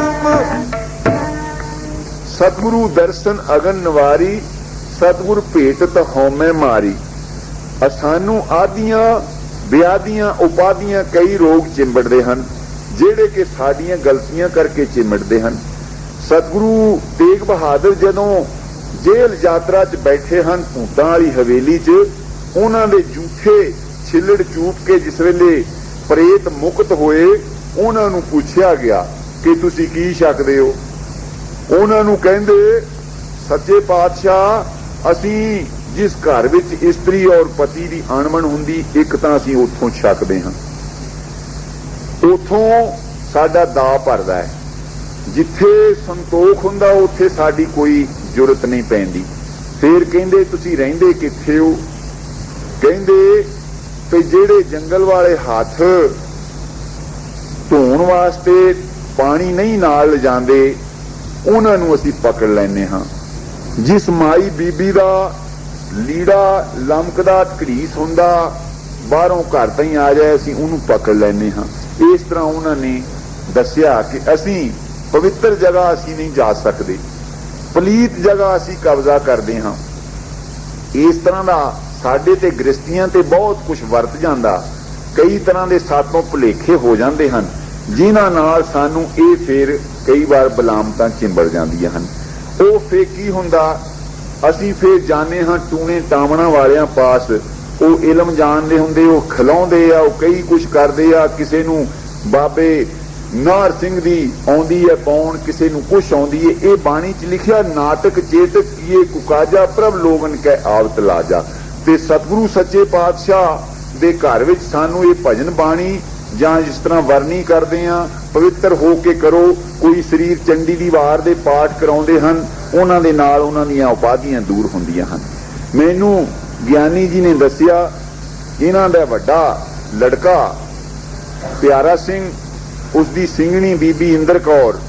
सतगुरु दर्शन अगन नवारी, सतगुर भेटत हौमे मारी। ਸਾਨੂੰ ਆਦੀਆਂ ਵਿਆਦੀਆਂ ਉਪਾਦੀਆਂ ਕਈ ਰੋਗ ਚਿੰਬੜਦੇ ਹਨ, ਜਿਹੜੇ ਕਿ ਸਾਡੀਆਂ ਗਲਤੀਆਂ ਕਰਕੇ ਚਿੰਬੜਦੇ ਹਨ। ਸਤਿਗੁਰੂ ਤੇਗ ਬਹਾਦਰ ਜਦੋਂ ਜੇਲ੍ਹ ਯਾਤਰਾ 'ਚ ਬੈਠੇ ਹਨ ਭੂਤਾਂ ਵਾਲੀ ਹਵੇਲੀ 'ਚ, ਉਹਨਾਂ ਦੇ ਜੂਠੇ ਛਿੱਲੜ ਚੂਪ ਕੇ ਜਿਸ ਵੇਲੇ ਪ੍ਰੇਤ ਮੁਕਤ ਹੋਏ, ਉਹਨਾਂ ਨੂੰ ਪੁੱਛਿਆ ਗਿਆ ਕਿ ਤੁਸੀਂ ਕੀ ਛਕਦੇ ਹੋ। ਉਹਨਾਂ ਨੂੰ ਕਹਿੰਦੇ ਸੱਚੇ ਪਾਤਸ਼ਾਹ ਅਸੀਂ ਜਿਸ ਘਰ ਵਿੱਚ ਇਸਤਰੀ ਔਰ ਪਤੀ ਦੀ ਅਣਬਣ ਹੁੰਦੀ, ਇੱਕ ਤਾਂ ਅਸੀਂ ਉੱਥੋਂ ਛਕਦੇ ਹਾਂ, ਉੱਥੋਂ ਸਾਡਾ ਦਾਅ ਭਰਦਾ ਹੈ। ਜਿੱਥੇ ਸੰਤੋਖ ਹੁੰਦਾ ਉੱਥੇ ਸਾਡੀ ਕੋਈ ਜ਼ਰੂਰਤ ਨਹੀਂ ਪੈਂਦੀ। ਫਿਰ ਕਹਿੰਦੇ ਤੁਸੀਂ ਰਹਿੰਦੇ ਕਿੱਥੇ ਹੋ? ਕਹਿੰਦੇ ਕਿ ਜਿਹੜੇ ਜੰਗਲ ਵਾਲੇ ਹੱਥ ਧੋਣ ਵਾਸਤੇ ਪਾਣੀ ਨਹੀਂ ਨਾਲ ਲਿਜਾਂਦੇ, ਉਹਨਾਂ ਨੂੰ ਅਸੀਂ ਪਕੜ ਲੈਂਦੇ ਹਾਂ। ਜਿਸ ਮਾਈ ਬੀਬੀ ਦਾ ਲੀੜਾ ਲਮਕਦਾ ਘੜੀਸ ਹੁੰਦਾ, ਬਾਹਰੋਂ ਘਰ ਤਾਈਂ ਆ ਜਾਏ, ਅਸੀਂ ਉਹਨੂੰ ਪਕੜ ਲੈਂਦੇ ਹਾਂ। ਇਸ ਤਰ੍ਹਾਂ ਉਹਨਾਂ ਨੇ ਦੱਸਿਆ ਕਿ ਅਸੀਂ ਪਵਿੱਤਰ ਜਗ੍ਹਾ ਅਸੀਂ ਨਹੀਂ ਜਾ ਸਕਦੇ, ਪਲੀਤ ਜਗ੍ਹਾ ਅਸੀਂ ਕਬਜ਼ਾ ਕਰਦੇ ਹਾਂ। ਇਸ ਤਰ੍ਹਾਂ ਦਾ ਸਾਡੇ ਤੇ ਗ੍ਰਸਤੀਆਂ ਤੇ ਬਹੁਤ ਕੁਝ ਵਰਤ ਜਾਂਦਾ। ਕਈ ਤਰ੍ਹਾਂ ਦੇ ਸਾਤੋਂ ਭੁਲੇਖੇ ਹੋ ਜਾਂਦੇ ਹਨ, ਜਿਨ੍ਹਾਂ ਨਾਲ ਸਾਨੂੰ ਇਹ ਫਿਰ ਕਈ ਵਾਰ ਬਲਾਮਤਾਂ ਚਿੰਬੜ ਜਾਂਦੀਆਂ ਹਨ। ਉਹ ਫੇਰ ਕੀ ਹੁੰਦਾ, ਅਸੀਂ ਫੇਰ ਜਾਣੇ ਹਾਂ ਟੂਣੇ ਟਾਵਣਾ ਵਾਲਿਆਂ ਪਾਸ। ਉਹ ਇਲਮ ਜਾਣਦੇ ਹੁੰਦੇ, ਉਹ ਖਿਲਾਉਂਦੇ ਆ, ਉਹ ਕਈ ਕੁਝ ਕਰਦੇ ਆ। ਕਿਸੇ ਨੂੰ ਬਾਬੇ ਨਾਰ ਸਿੰਘ ਦੀ ਆਉਂਦੀ ਹੈ ਪਾਉਣ, ਕਿਸੇ ਨੂੰ ਕੁਛ ਆਉਂਦੀ ਹੈ। ਇਹ ਬਾਣੀ 'ਚ ਲਿਖਿਆ ਨਾਟਕ ਚੇਤਕ ਕੀਏ ਕੁਕਾਜਾ, ਪ੍ਰਭ ਲੋਗਨ ਕੈ ਆਵਤ ਲਾਜਾ। ਤੇ ਸਤਿਗੁਰੂ ਸੱਚੇ ਪਾਤਸ਼ਾਹ ਦੇ ਘਰ ਵਿੱਚ ਸਾਨੂੰ ਇਹ ਭਜਨ ਬਾਣੀ ਜਾਂ ਜਿਸ ਤਰ੍ਹਾਂ ਵਰਨੀ ਕਰਦੇ ਆ, ਪਵਿੱਤਰ ਹੋ ਕੇ ਕਰੋ। ਕੋਈ ਸਰੀਰ ਚੰਡੀ ਦੀ ਵਾਰ ਦੇ ਪਾਠ ਕਰਾਉਂਦੇ ਹਨ, ਉਹਨਾਂ ਦੇ ਨਾਲ ਉਹਨਾਂ ਦੀਆਂ ਉਪਾਧੀਆਂ ਦੂਰ ਹੁੰਦੀਆਂ ਹਨ। ਮੈਨੂੰ ਗਿਆਨੀ ਜੀ ਨੇ ਦੱਸਿਆ, ਇਹਨਾਂ ਦਾ ਵੱਡਾ ਲੜਕਾ ਪਿਆਰਾ ਸਿੰਘ, ਉਸਦੀ ਸਿੰਘਣੀ ਬੀਬੀ ਇੰਦਰ ਕੌਰ,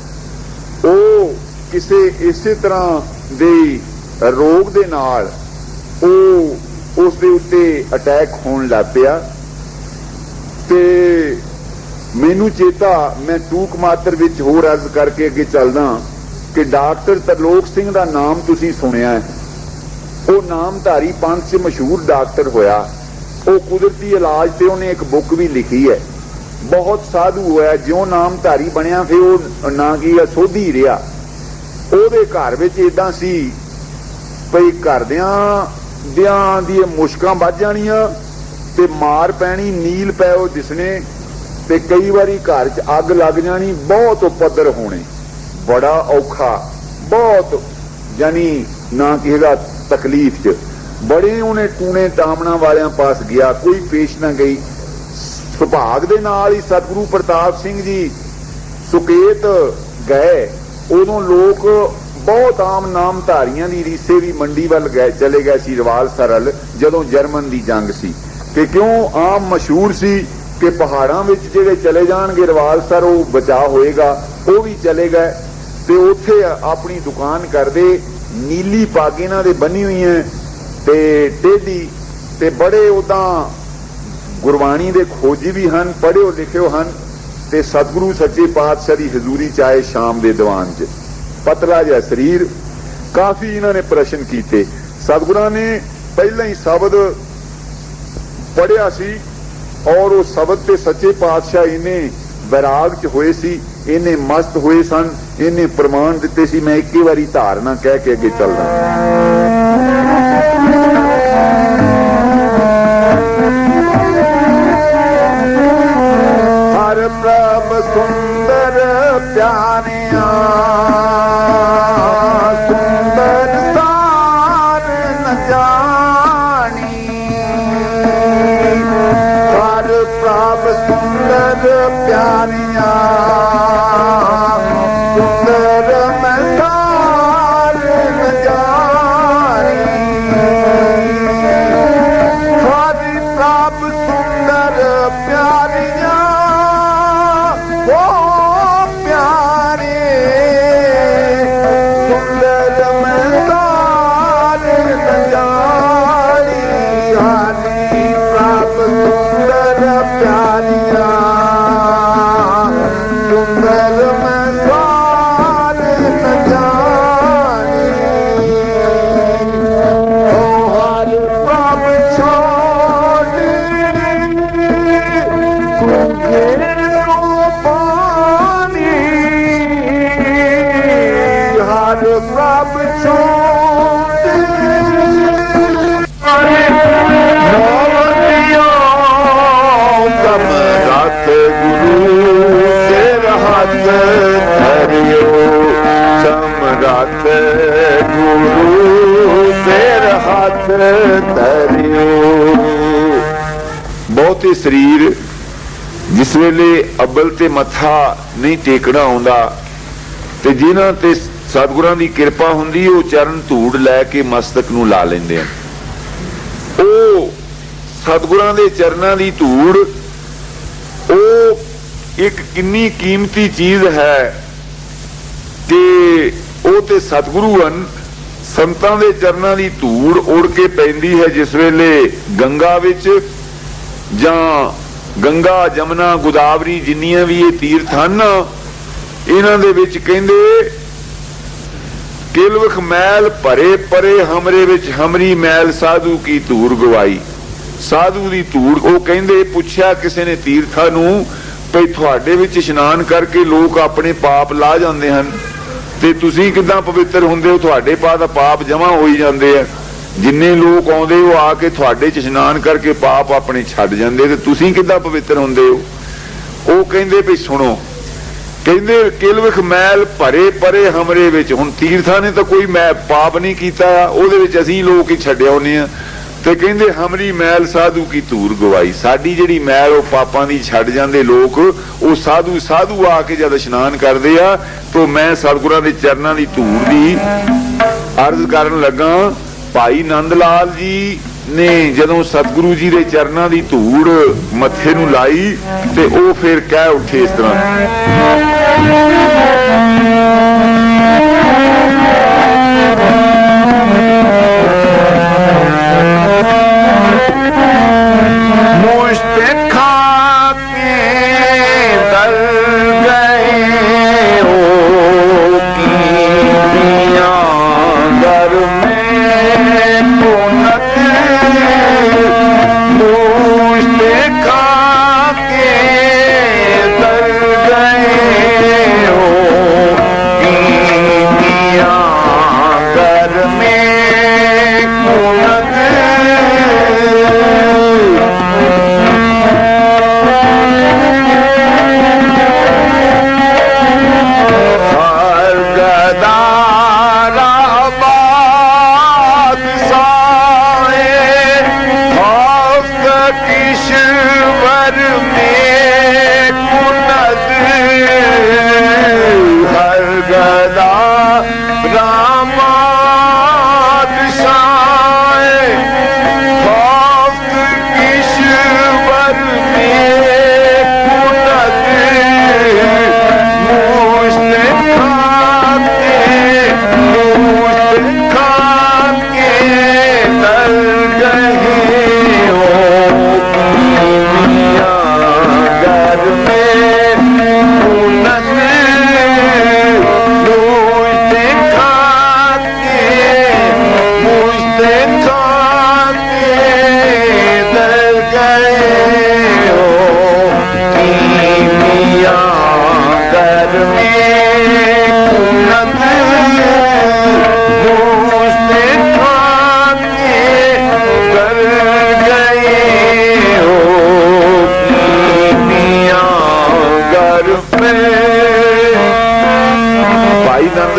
ਉਹ ਕਿਸੇ ਇਸੇ ਤਰ੍ਹਾਂ ਦੇ ਰੋਗ ਦੇ ਨਾਲ ਉਹ ਉਸ ਦੇ ਉੱਤੇ ਅਟੈਕ ਹੋਣ ਲੱਗ ਪਿਆ। ਤੇ ਮੈਨੂੰ ਚੇਤਾ, ਮੈਂ ਟੂਕ ਮਾਤਰ ਵਿੱਚ ਹੋਰ ਅਰਜ਼ ਕਰਕੇ ਅੱਗੇ ਚੱਲਦਾ ਕਿ ਡਾਕਟਰ ਤਰਲੋਕ ਸਿੰਘ ਦਾ ਨਾਮ ਤੁਸੀਂ ਸੁਣਿਆ ਹੈ। ਉਹ ਨਾਮਧਾਰੀ ਪੰਥ 'ਚ ਮਸ਼ਹੂਰ ਡਾਕਟਰ ਹੋਇਆ। ਉਹ ਕੁਦਰਤੀ ਇਲਾਜ ਤੇ ਉਹਨੇ ਇੱਕ ਬੁੱਕ ਵੀ ਲਿਖੀ ਹੈ। ਬਹੁਤ ਸਾਧੂ ਹੋਇਆ, ਜਿਉਂ ਨਾਮਧਾਰੀ ਬਣਿਆ ਫਿਰ ਉਹ ਨਾ ਕੀ ਸੋਧੀ ਰਿਹਾ। ਉਹਦੇ ਘਰ ਵਿੱਚ ਏਦਾਂ ਸੀ ਭਈ ਘਰਦਿਆਂ ਦੀਆਂ ਮੁਸ਼ਕਾਂ ਵੱਜ ਜਾਣੀਆਂ ਤੇ ਮਾਰ ਪੈਣੀ, ਨੀਲ ਪੈਓ ਦਿਸਣੇ, ਤੇ ਕਈ ਵਾਰੀ ਘਰ 'ਚ ਅੱਗ ਲੱਗ ਜਾਣੀ, ਬਹੁਤ ਉਪਦਰ ਹੋਣੇ, ਬੜਾ ਔਖਾ, ਬਹੁਤ ਜਾਨੀ ਨਾ ਕਿਹਦਾ ਤਕਲੀਫ 'ਚ ਬੜੇ। ਉਹਨੇ ਟੂਣੇ ਟਾਮਣਾ ਵਾਲਿਆਂ ਪਾਸ ਗਿਆ, ਕੋਈ ਪੇਸ਼ ਨਾ ਗਈ। ਸੁਭਾਗ ਦੇ ਨਾਲ ਹੀ ਸਤਿਗੁਰੂ ਪ੍ਰਤਾਪ ਸਿੰਘ ਜੀ ਸੁਕੇਤ ਗਏ। ਉਦੋਂ ਲੋਕ ਬਹੁਤ ਆਮ ਨਾਮਧਾਰੀਆਂ ਦੀ ਰੀਸੇ ਵੀ ਮੰਡੀ ਵੱਲ ਚਲੇ ਗਏ ਸੀ, ਰਵਾਲ ਸਰਲ, ਜਦੋਂ ਜਰਮਨ ਦੀ ਜੰਗ ਸੀ। ਕਿ ਕਿਉਂ ਆਮ ਮਸ਼ਹੂਰ ਸੀ ਕਿ ਪਹਾੜਾਂ ਵਿੱਚ ਜਿਹੜੇ ਚਲੇ ਜਾਣਗੇ ਰਵਾਲ ਸਰ, ਉਹ ਬਚਾਅ ਹੋਏਗਾ। ਉਹ ਵੀ ਚਲੇ ਗਏ ਤੇ ਉੱਥੇ ਆਪਣੀ ਦੁਕਾਨ ਕਰਦੇ। ਨੀਲੀ ਪੱਗ ਇਹਨਾਂ ਦੇ ਬੰਨੀ ਹੋਈ ਹੈ ਤੇ ਟੇਢੀ, ਤੇ ਬੜੇ ਉਦਾਂ ਗੁਰਬਾਣੀ ਦੇ ਖੋਜੀ ਵੀ ਹਨ, ਪੜ੍ਹਿਓ ਲਿਖਿਓ ਹਨ। ਤੇ ਸਤਿਗੁਰੂ ਸੱਚੇ ਪਾਤਸ਼ਾਹ ਦੀ ਹਜ਼ੂਰੀ 'ਚ ਆਏ ਸ਼ਾਮ ਦੇ ਦੀਵਾਨ 'ਚ। ਪਤਲਾ ਜਿਹਾ ਸਰੀਰ, ਕਾਫੀ ਇਹਨਾਂ ਨੇ ਪ੍ਰਸ਼ਨ ਕੀਤੇ। ਸਤਿਗੁਰਾਂ ਨੇ ਪਹਿਲਾਂ ਹੀ ਸ਼ਬਦ ਪੜ੍ਹਿਆ ਸੀ ਔਰ ਉਹ ਸ਼ਬਦ ਤੇ ਸੱਚੇ ਪਾਤਸ਼ਾਹ ਇਹਨੇ ਵੈਰਾਗ 'ਚ ਹੋਏ ਸੀ। इन्हें मस्त हुए सन, इन्हें प्रमाण दिते सी। मैं एक ही बारी धारणा कह के अगे चलदा। हर प्रभ सुंदर प्यारिया सुंदर सार न जानी। हर प्रभ सुंदर प्यारिया सुंदर मैं सार न जानी। हर प्रभ सुंदर प्यारिया ओ प्यारे सुंदर मैं सार न जानी। हरि प्रभ सुंदर प्यारिया सुंदर मैं सार न जानी। ओ हर प्रभ छोड़ी सुखेरो पानी। हर प्रभ छोड़ी नौवतियों कम रात गुरु सिर हाथ धरियो। समरात गुरु सिर हाथ धरियो। बहुते शरीर जिस वेले अब्बल ते मत्था नहीं टेकना आउंदा ते जिन्हां ते सतगुरां दी किरपा हुंदी वो चरण धूड़ लैके मस्तक नूं ला लैंदे हन। ओ सतगुरां दे चरनां दी धूड़ ओ एक किन्नी कीमती चीज है ते ओ ते सतगुरु हन। संतां दे चरनां दी धूड़ उड़ के पैंदी है जिस वेले गंगा विच जां गंगा जमुना गोदावरी जिन्नियां भी ये तीर्थ हन इन्हां दे विच कहंदे किलवख मैल भरे परे हमरे विच हमरी मैल साधु की धूड़ गवाई। साधु दी धूड़ वो कहंदे पुछया किसी ने तीर्थां नूं भई तुहाडे विच इशनान करके लोग अपने पाप ला जांदे हन ते तुसीं किदां पवित्र हुंदे हो? तुहाडे पाप जमा होई जांदे आ। जिन्ने लोग आउंदे हो आके तुहाडे च इशनान करके पाप अपने छड्ड जांदे ते तुसीं किदां पवित्र हुंदे हो? ਉਹ ਕਹਿੰਦੇ ਵੀ ਸੁਣੋ, ਕਹਿੰਦੇ ਕਿਲਵਖ ਮੈਲ ਭਰੇ ਪਰੇ ਹਮਰੇ ਵਿੱਚ। ਹੁਣ ਤੀਰਥਾਂ ਨੇ ਤਾਂ ਕੋਈ ਮੈਂ ਪਾਪ ਨਹੀਂ ਕੀਤਾ, ਉਹਦੇ ਵਿੱਚ ਅਸੀਂ ਲੋਕ ਹੀ ਛੱਡਿਆ ਹੁੰਦੇ ਆ। ਤੇ ਕਹਿੰਦੇ ਹਮਰੀ ਮੈਲ ਸਾਧੂ ਕੀ ਧੂੜ ਗਵਾਈ, ਸਾਡੀ ਜਿਹੜੀ ਮੈਲ ਉਹ ਪਾਪਾਂ ਦੀ ਛੱਡ ਜਾਂਦੇ ਲੋਕ। ਉਹ ਸਾਧੂ ਆ ਕੇ ਜਦ ਇਸ਼ਨਾਨ ਕਰਦੇ ਆ ਤਾਂ ਮੈਂ ਸਤਿਗੁਰਾਂ ਦੇ ਚਰਨਾਂ ਦੀ ਧੂੜ ਦੀ ਅਰਜ਼ ਕਰਨ ਲੱਗਾ। ਭਾਈ ਨੰਦ ਲਾਲ ਜੀ ਨੇ ਜਦੋਂ ਸਤਿਗੁਰੂ ਜੀ ਦੇ ਚਰਨਾਂ ਦੀ ਧੂੜ ਮੱਥੇ ਨੂੰ ਲਾਈ ਤੇ ਉਹ ਫਿਰ ਕਹਿ ਉੱਠੇ ਇਸ ਤਰ੍ਹਾਂ,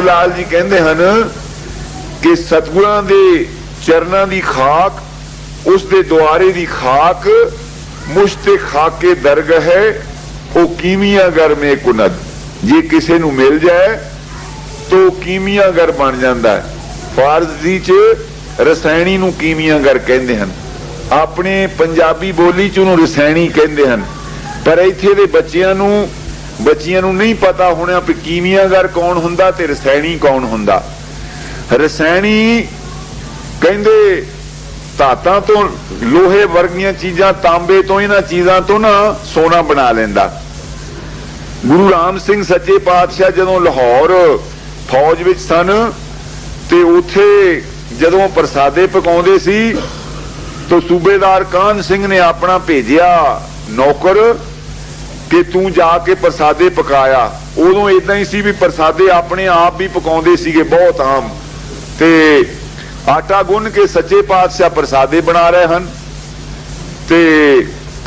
लाल जी कहते हैं कि सतगुरां दे चरनां दी खाक, उस दे द्वारे दी खाक, मुश्ते खाके दरग है वो कीमियागर में कुनद। जे किसी नूं मिल जाए तो कीमियागर बन जाता है। फारसी च रसैनी नूं कीमियागर कहते हैं, अपने पंजाबी बोली च उन्होंने रसैनी कहते हैं, पर इत्थे दे बच्चियां नूं नहीं पता होना भी कीमियागर कौन हुंदा ते रसैनी कौन हुंदा। रसैनी कहंदे धातां तो लोहे वर्गियां चीजां, तांबे तो इन्हां चीजां तो ना सोना बना लेंदा। गुरु राम सिंह सच्चे पातशाह जदों लाहौर फौज विच सन ते उत्थे जदों प्रसादे पकाउंदे सी तो सूबेदार कान सिंह ने अपना भेजिया नौकर कि तू जाके प्रसादे पकाया। उदों इदां ही सी भी प्रसादे अपने आप भी पकाउंदे सीगे, बहुत आम। ते आटा गुन के सच्चे पातशाह प्रसादे बना रहे हैं ते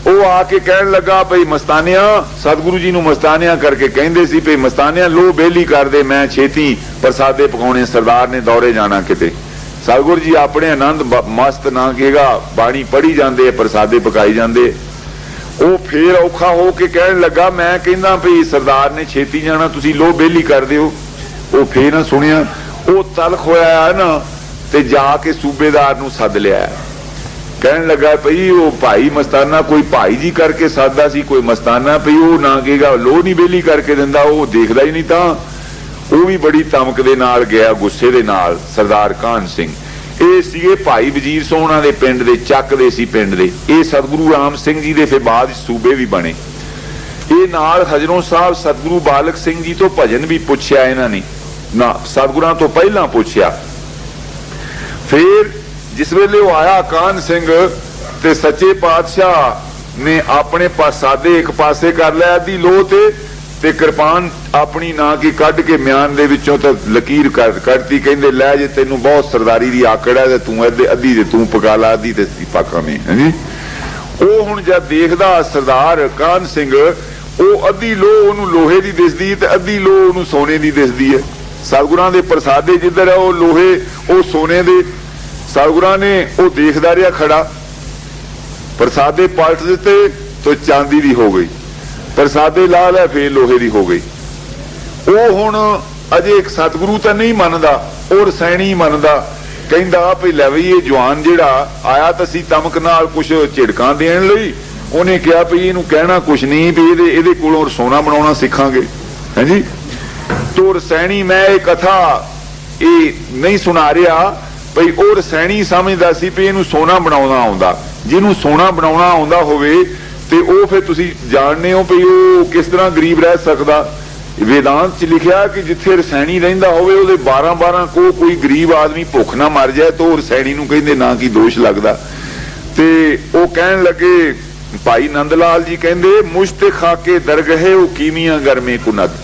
वो आके कहन लगा भई मस्तानिया, सतगुरु जी नूं मस्तानिया करके कहंदे सी भई मस्तानिया लो बेली कर दे, मैं छेती प्रसादे पकाउणे, सरदार ने दौरे जाना किते। सतगुरु जी अपने आनंद मस्त ना कहेगा, बाणी पढ़ी जांदे, प्रसादे पकाई जांदे। वो फिर औखा हो के कहन लगा मैं कहना भई सरदार ने छेती जाना, तुसी लो बेली कर दिओ। वो फिर ना सुनिया, वो तलख होया ना ते जाके सूबेदार नूं सद लिया। कहन लगा भई वो भाई मस्ताना कोई भाई जी करके सादा सी, कोई मस्ताना भई वो ना कहेगा लो नहीं बेली करके दिंदा, वो देखदा ही नहीं। तां वो भी बड़ी तमक दे नाल गया, गुस्से दे नाल। सरदार कान सिंह ये सीगे भाई वजीर सोहना दे पिंड दे, ਚੱਕ ਦੇ ਸੀ पिंड दे। ये सतगुरु राम सिंह जी दे फिर बाद सूबे भी बने। ये नाल हजरों साहब सतगुरु बालक सिंह जी तो भजन भी पुछया इन्हां ने ना, सतगुरां तो पहला पुछया। फिर जिस वेले वो आया कान सिंह ते सच्चे पातशाह ने अपने प्रसादे एक पासे कर लिया, अद्धी लो ते कृपान अपनी ना की कढ़ के म्यान दे विचों ते लकीर करती, कहंदे लै जे तैनूं बहुत सरदारी दी आकड़ है ते तूं अद्धी ते तूं पका ला, अद्धी ते पकावें। हां वो हुण जद देखदा सरदार कान सिंह, वो अद्धी लो उहनूं लोहे दी दिसदी ते अद्धी लो उहनूं सोने दी दिसदी है। सतगुरां दे प्रसादे जिधर है वो लोहे वो सोने दे। सतगुरां ने वो देखदा रहा खड़ा, प्रसादे पलट दिते तो चांदी दी हो गई, प्रसादे ला लै फिर लोहे दी हो गई। वो हुण अजे सतगुरु तो नहीं मनदा, और रसैनी मनदा, कहंदा भई लै बई ये जवान जिहड़ा आया तां सी तमक नाल कुछ झिड़कां देण लई, उहने कहा भई इहनूं कहना कुछ नहीं भी इहदे कोलों सोना बनाउणा सिखांगे। हां जी, तो रसैनी मैं ये कथा ये नहीं सुना रहा भई वो रसैनी समझदा सी भी इहनूं सोना बनाउणा आउंदा। जिहनूं सोना बनाउणा आउंदा होवे ते वो फिर तुसीं जाणदे हो भी वो किस तरह गरीब रह सकदा। वेदांत च लिखिया कि जिथे रसैनी रहिंदा होवे उहदे 12-12 को कोई गरीब आदमी भुख ना मर जाए तो रसैनी नूं कहंदे ना की दोष लगदा। ते वो कहण लगे भाई नंद लाल जी कहंदे मुश्ते खाके दरगहे वो कीमियां गरमे कुनद।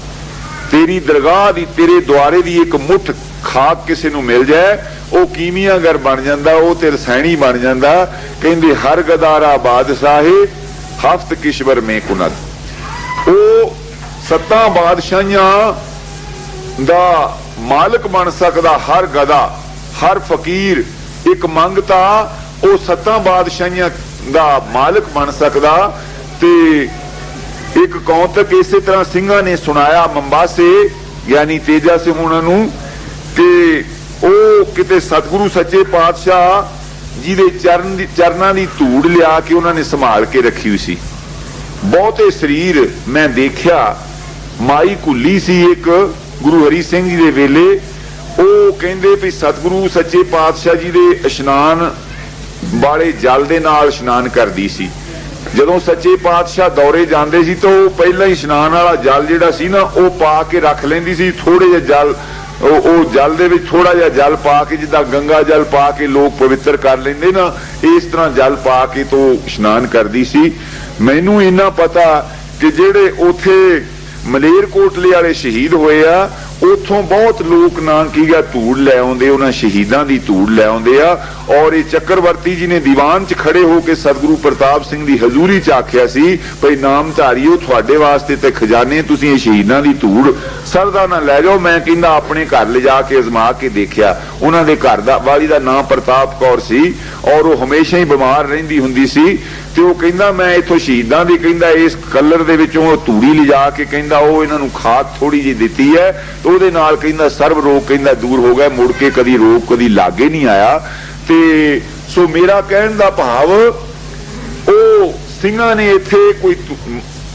तेरी दरगाह दी तेरे द्वारे दी एक मुठ खाक किसी नूं मिल जाए वो कीमियागर बन जांदा, वो ते रसैनी बन जांदा। कहंदे हर गदारा बादशाहे हफ्त किश्वर में कुनद। वो 7 बादशाहियां दा मालिक बन सकदा हर गदा, हर फकीर एक मंगता वो 7 बादशाहियां दा मालिक बन सकदा। ते एक कौतक इस तरह सिंघा ने सुनाया मंबासे यानी तेजा सिंह हुणां नूं कि ਉਹ ਕਿਤੇ ਸਤਿਗੁਰੂ ਸੱਚੇ ਪਾਤਸ਼ਾਹ ਜਿਹਦੇ ਚਰਨਾਂ ਦੀ ਧੂੜ ਲਿਆ ਕੇ ਉਹਨਾਂ ਨੇ ਸੰਭਾਲ ਕੇ ਰੱਖੀ ਹੋਈ ਸੀ। ਬਹੁਤੇ ਸਰੀਰ ਮੈਂ ਦੇਖਿਆ, ਮਾਈ ਕੁੱਲੀ ਸੀ ਇੱਕ ਗੁਰੂ ਹਰੀ ਸਿੰਘ ਜੀ ਦੇ ਵੇਲੇ। ਉਹ ਕਹਿੰਦੇ ਵੀ ਸਤਿਗੁਰੂ ਸੱਚੇ ਪਾਤਸ਼ਾਹ ਜੀ ਦੇ ਇਸ਼ਨਾਨ ਵਾਲੇ ਜਲ ਦੇ ਨਾਲ ਇਸ਼ਨਾਨ ਕਰਦੀ ਸੀ। ਜਦੋਂ ਸੱਚੇ ਪਾਤਸ਼ਾਹ ਦੌਰੇ ਜਾਂਦੇ ਸੀ ਤਾਂ ਉਹ ਪਹਿਲਾਂ ਹੀ ਇਸ਼ਨਾਨ ਵਾਲਾ ਜਲ ਜਿਹੜਾ ਸੀ ਨਾ ਉਹ ਪਾ ਕੇ ਰੱਖ ਲੈਂਦੀ ਸੀ। ਥੋੜੇ ਜਿਹੇ ਜਲ जल दे विच थोड़ा जिहा जल पा के जिद्दां गंगा जल पा के लोग पवित्र कर लेंदे ना, इस तरह जल पा के तो इशनान करदी सी। मैनूं इन्ना पता कि जिहड़े उत्थे मलेरकोटले वाले शहीद होए आ उथों बहुत लोग ना की गा धूड़ लै आउंदे, उन्हां शहीदां दी धूड़ लै आउंदे आ। और ये चक्रवर्ती जी ने दीवान च खड़े होकर सतगुरु प्रताप सिंह दी हजूरी च आख्या सी भई नामधारियो तुहाडे वास्ते ते खजाने, तुसीं शहीदां दी धूड़ सरदा ना लै जाओ। मैं कहंदा अपने घर ले जाके अजमा के देखिया, उन्हां दे घर दा वाली दा नाम प्रताप कौर सी और वो हमेशा ही बीमार रहिंदी हुंदी सी। ते वो कहंदा मैं इथों शहीदां दी कहंदा इस कलर दे विचों धूड़ी लिजा के कहंदा वो इन्हां नूं खाद थोड़ी जी दित्ती है, तो ਉਹਦੇ ਨਾਲ ਕਹਿੰਦਾ ਸਰਬ ਰੋਗ ਕਹਿੰਦਾ ਦੂਰ ਹੋ ਗਿਆ, ਮੁੜ ਕੇ ਕਦੀ ਰੋਗ ਕਦੀ ਲਾਗੇ ਨਹੀਂ ਆਇਆ। ਤੇ ਸੋ ਮੇਰਾ ਕਹਿਣ ਦਾ ਭਾਵ ਉਹ ਸਿੰਘਾਂ ਨੇ ਇੱਥੇ ਕੋਈ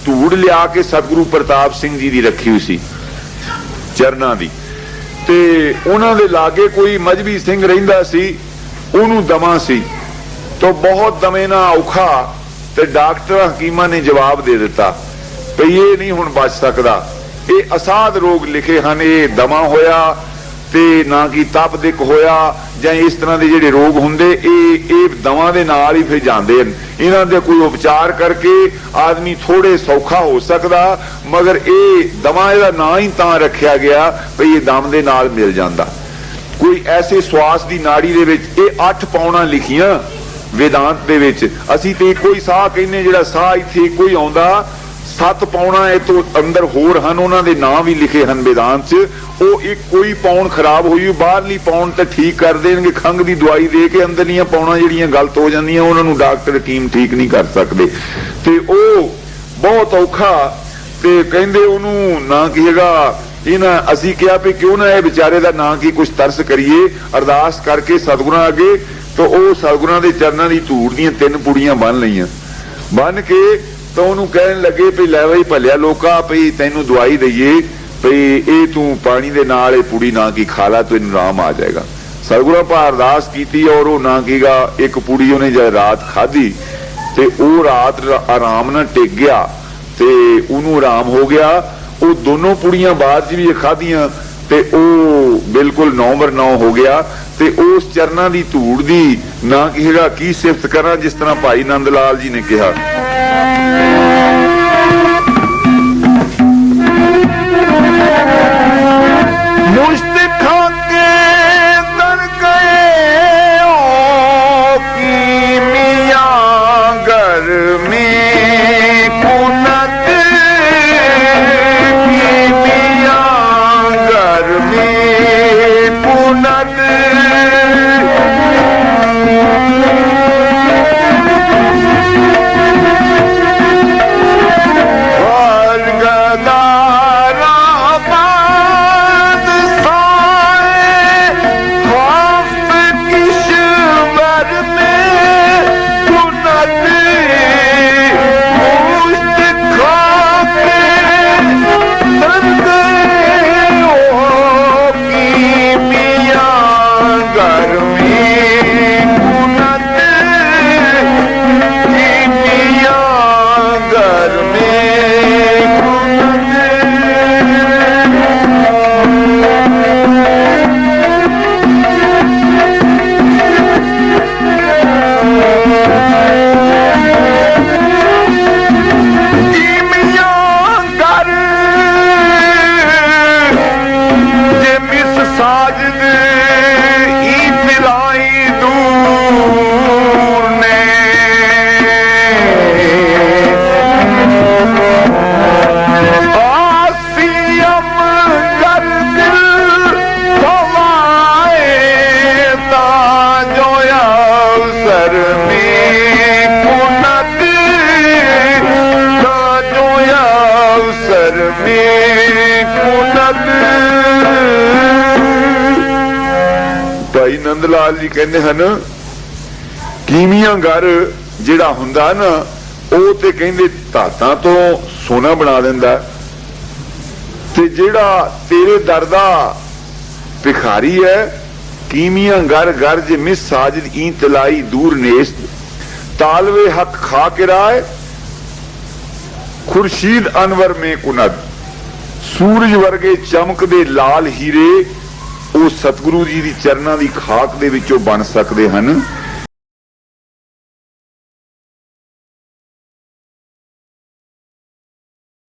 ਧੂੜ ਲਿਆ ਕੇ ਸਤਿਗੁਰੂ ਪ੍ਰਤਾਪ ਸਿੰਘ ਜੀ ਦੀ ਰੱਖੀ ਹੋਈ ਸੀ ਚਰਨਾਂ ਦੀ, ਤੇ ਉਹਨਾਂ ਦੇ ਲਾਗੇ ਕੋਈ ਮਜਬੀ ਸਿੰਘ ਰਹਿੰਦਾ ਸੀ, ਉਹਨੂੰ ਦਮਾ ਸੀ, तो बहुत दमे ना औखा। ते डॉक्टर हकीमां ने जवाब दे दिता भी ये नहीं हुण बच सकदा, ये असाध रोग लिखे हैं, ये दमा होया ते ना कि तप दिक होया जां इस तरह के जिहड़े रोग हुंदे ये दमा दे नाल ही फिर जांदे हन। इन्हां दे कोई उपचार करके आदमी थोड़े सौखा हो सकदा, मगर ये दमा इहदा ना ही तां रखिया गया भी ये दम दे नाल मिल जांदा। कोई ऐसे श्वास की नाड़ी दे विच ये 8 पौणा लिखियां वेदांत दे विच, असीं ते इक्को ही साह कहने, जिहड़ा साह इत्थे इक्को ही आउंदा, 7 पौणा ए तो अंदर होर हन, उन्हां दे नाम भी लिखे हन वेदांत च। ਉਹ ਇੱਕ ਕੋਈ ਪੌਣ ਖਰਾਬ ਹੋਈ, ਬਾਹਰਲੀ ਪੌਣ ਤਾਂ ਠੀਕ ਕਰ ਦੇਣਗੇ, ਖੰਘ ਦੀ ਦਵਾਈ ਦੇ ਕੇ ਅੰਦਰਲੀਆਂ ਪੌਣਾਂ ਜਿਹੜੀਆਂ ਗਲਤ ਹੋ ਜਾਂਦੀਆਂ ਉਹਨਾਂ ਨੂੰ ਡਾਕਟਰ ਹਕੀਮ ਠੀਕ ਨਹੀਂ ਕਰ ਸਕਦੇ। ਤੇ ਉਹ ਬਹੁਤ ਔਖਾ, ਤੇ ਕਹਿੰਦੇ ਉਹਨੂੰ ਨਾ ਕੀ ਹੈਗਾ ਇਹਨਾਂ ਅਸੀਂ ਕਿਹਾ ਵੀ ਕਿਉਂ ਨਾ ਇਹ ਵਿਚਾਰੇ ਦਾ ਨਾਂ ਕੀ ਕੁਛ ਤਰਸ ਕਰੀਏ, ਅਰਦਾਸ ਕਰਕੇ ਸਤਿਗੁਰਾਂ ਅੱਗੇ। तो ਉਹ सतगुरां दे चरनां दी धूड़ दीयां 3 पुड़ियां बन लईयां, बन के तो ਉਹਨੂੰ ਕਹਿਣ ਲੱਗੇ ਵੀ ਲੈ ਬਈ ਭਲਿਆ ਲੋਕਾ ਭਈ ਤੈਨੂੰ ਦਵਾਈ ਦਈਏ ਭਈ ਇਹ ਤੂੰ ਪਾਣੀ ਦੇ ਨਾਲ ਇਹ ਪੁੜੀ ਨਾ ਕੀ ਖਾ ਲਾ ਤੈਨੂੰ ਆਰਾਮ ਆ ਜਾਏਗਾ। ਸਤਿਗੁਰਾਂ ਪਾ ਅਰਦਾਸ ਕੀਤੀ ਔਰ ਉਹ ਨਾ ਕੀਗਾ ਇੱਕ ਪੁੜੀ ਉਹਨੇ ਜਦ ਰਾਤ ਖਾਧੀ ਤੇ ਉਹ ਰਾਤ ਆਰਾਮ ਨਾਲ ਟਿਕ ਗਿਆ ਤੇ ਉਹਨੂੰ ਆਰਾਮ ਹੋ ਗਿਆ। ਉਹ ਦੋਨੋਂ ਪੁੜੀਆਂ ਬਾਅਦ 'ਚ ਵੀ ਖਾਧੀਆਂ ਤੇ ਉਹ ਬਿਲਕੁਲ 9/9 ਹੋ ਗਿਆ। ਤੇ ਉਸ ਚਰਨਾਂ ਦੀ ਧੂੜ ਦੀ ਨਾ ਕੀ ਹੈਗਾ ਕੀ ਸਿਫਤ ਕਰਾਂ, ਜਿਸ ਤਰ੍ਹਾਂ ਭਾਈ ਨੰਦ ਲਾਲ ਜੀ ਨੇ ਕਿਹਾ ਮੁਸ਼ਤ ਖਾ ਕੇ ਦਰ ਗਏ ਓ ਕੀ ਮੀਆਂ ਘਰ ਮੇ ਕੁਨਤ ਕੀ ਮੀਆਂ ਘਰ ਮੇ ਕੁਨਤ ਭਾਈ ਨੰਦ ਲਾਲ ਜੀ ਕਹਿੰਦੇ ਹਨ ਕੀਮੀਆਂ ਘਰ ਜਿਹੜਾ ਹੁੰਦਾ ਨਾ ਉਹ ਤੇ ਕਹਿੰਦੇ ਧਾਤਾਂ ਤੋਂ ਸੋਨਾ ਬਣਾ ਦਿੰਦਾ, ਤੇ ਜਿਹੜਾ ਤੇਰੇ ਦਰ ਦਾ ਭਿਖਾਰੀ ਹੈ ਕੀਮੀਆਂ ਘਰ ਘਰ ਜੇ ਮਿਸ ਸਾਜਦ ਈ ਤਲਾਈ ਦੂਰ ਨੇਸਤ ਤਾਲਵੇ ਹੱਕ ਖਾ ਕੇ ਰਾਏ ਖੁਰਸ਼ੀਦ ਅਨਵਰ ਮੇ ਕੁਨਦ। ਸੂਰਜ ਵਰਗੇ ਚਮਕਦੇ ਲਾਲ ਹੀਰੇ ਉਹ ਸਤਿਗੁਰੂ ਜੀ ਦੀ ਚਰਨਾਂ ਦੀ ਖਾਕ ਦੇ ਵਿੱਚੋਂ ਬਣ ਸਕਦੇ ਹਨ।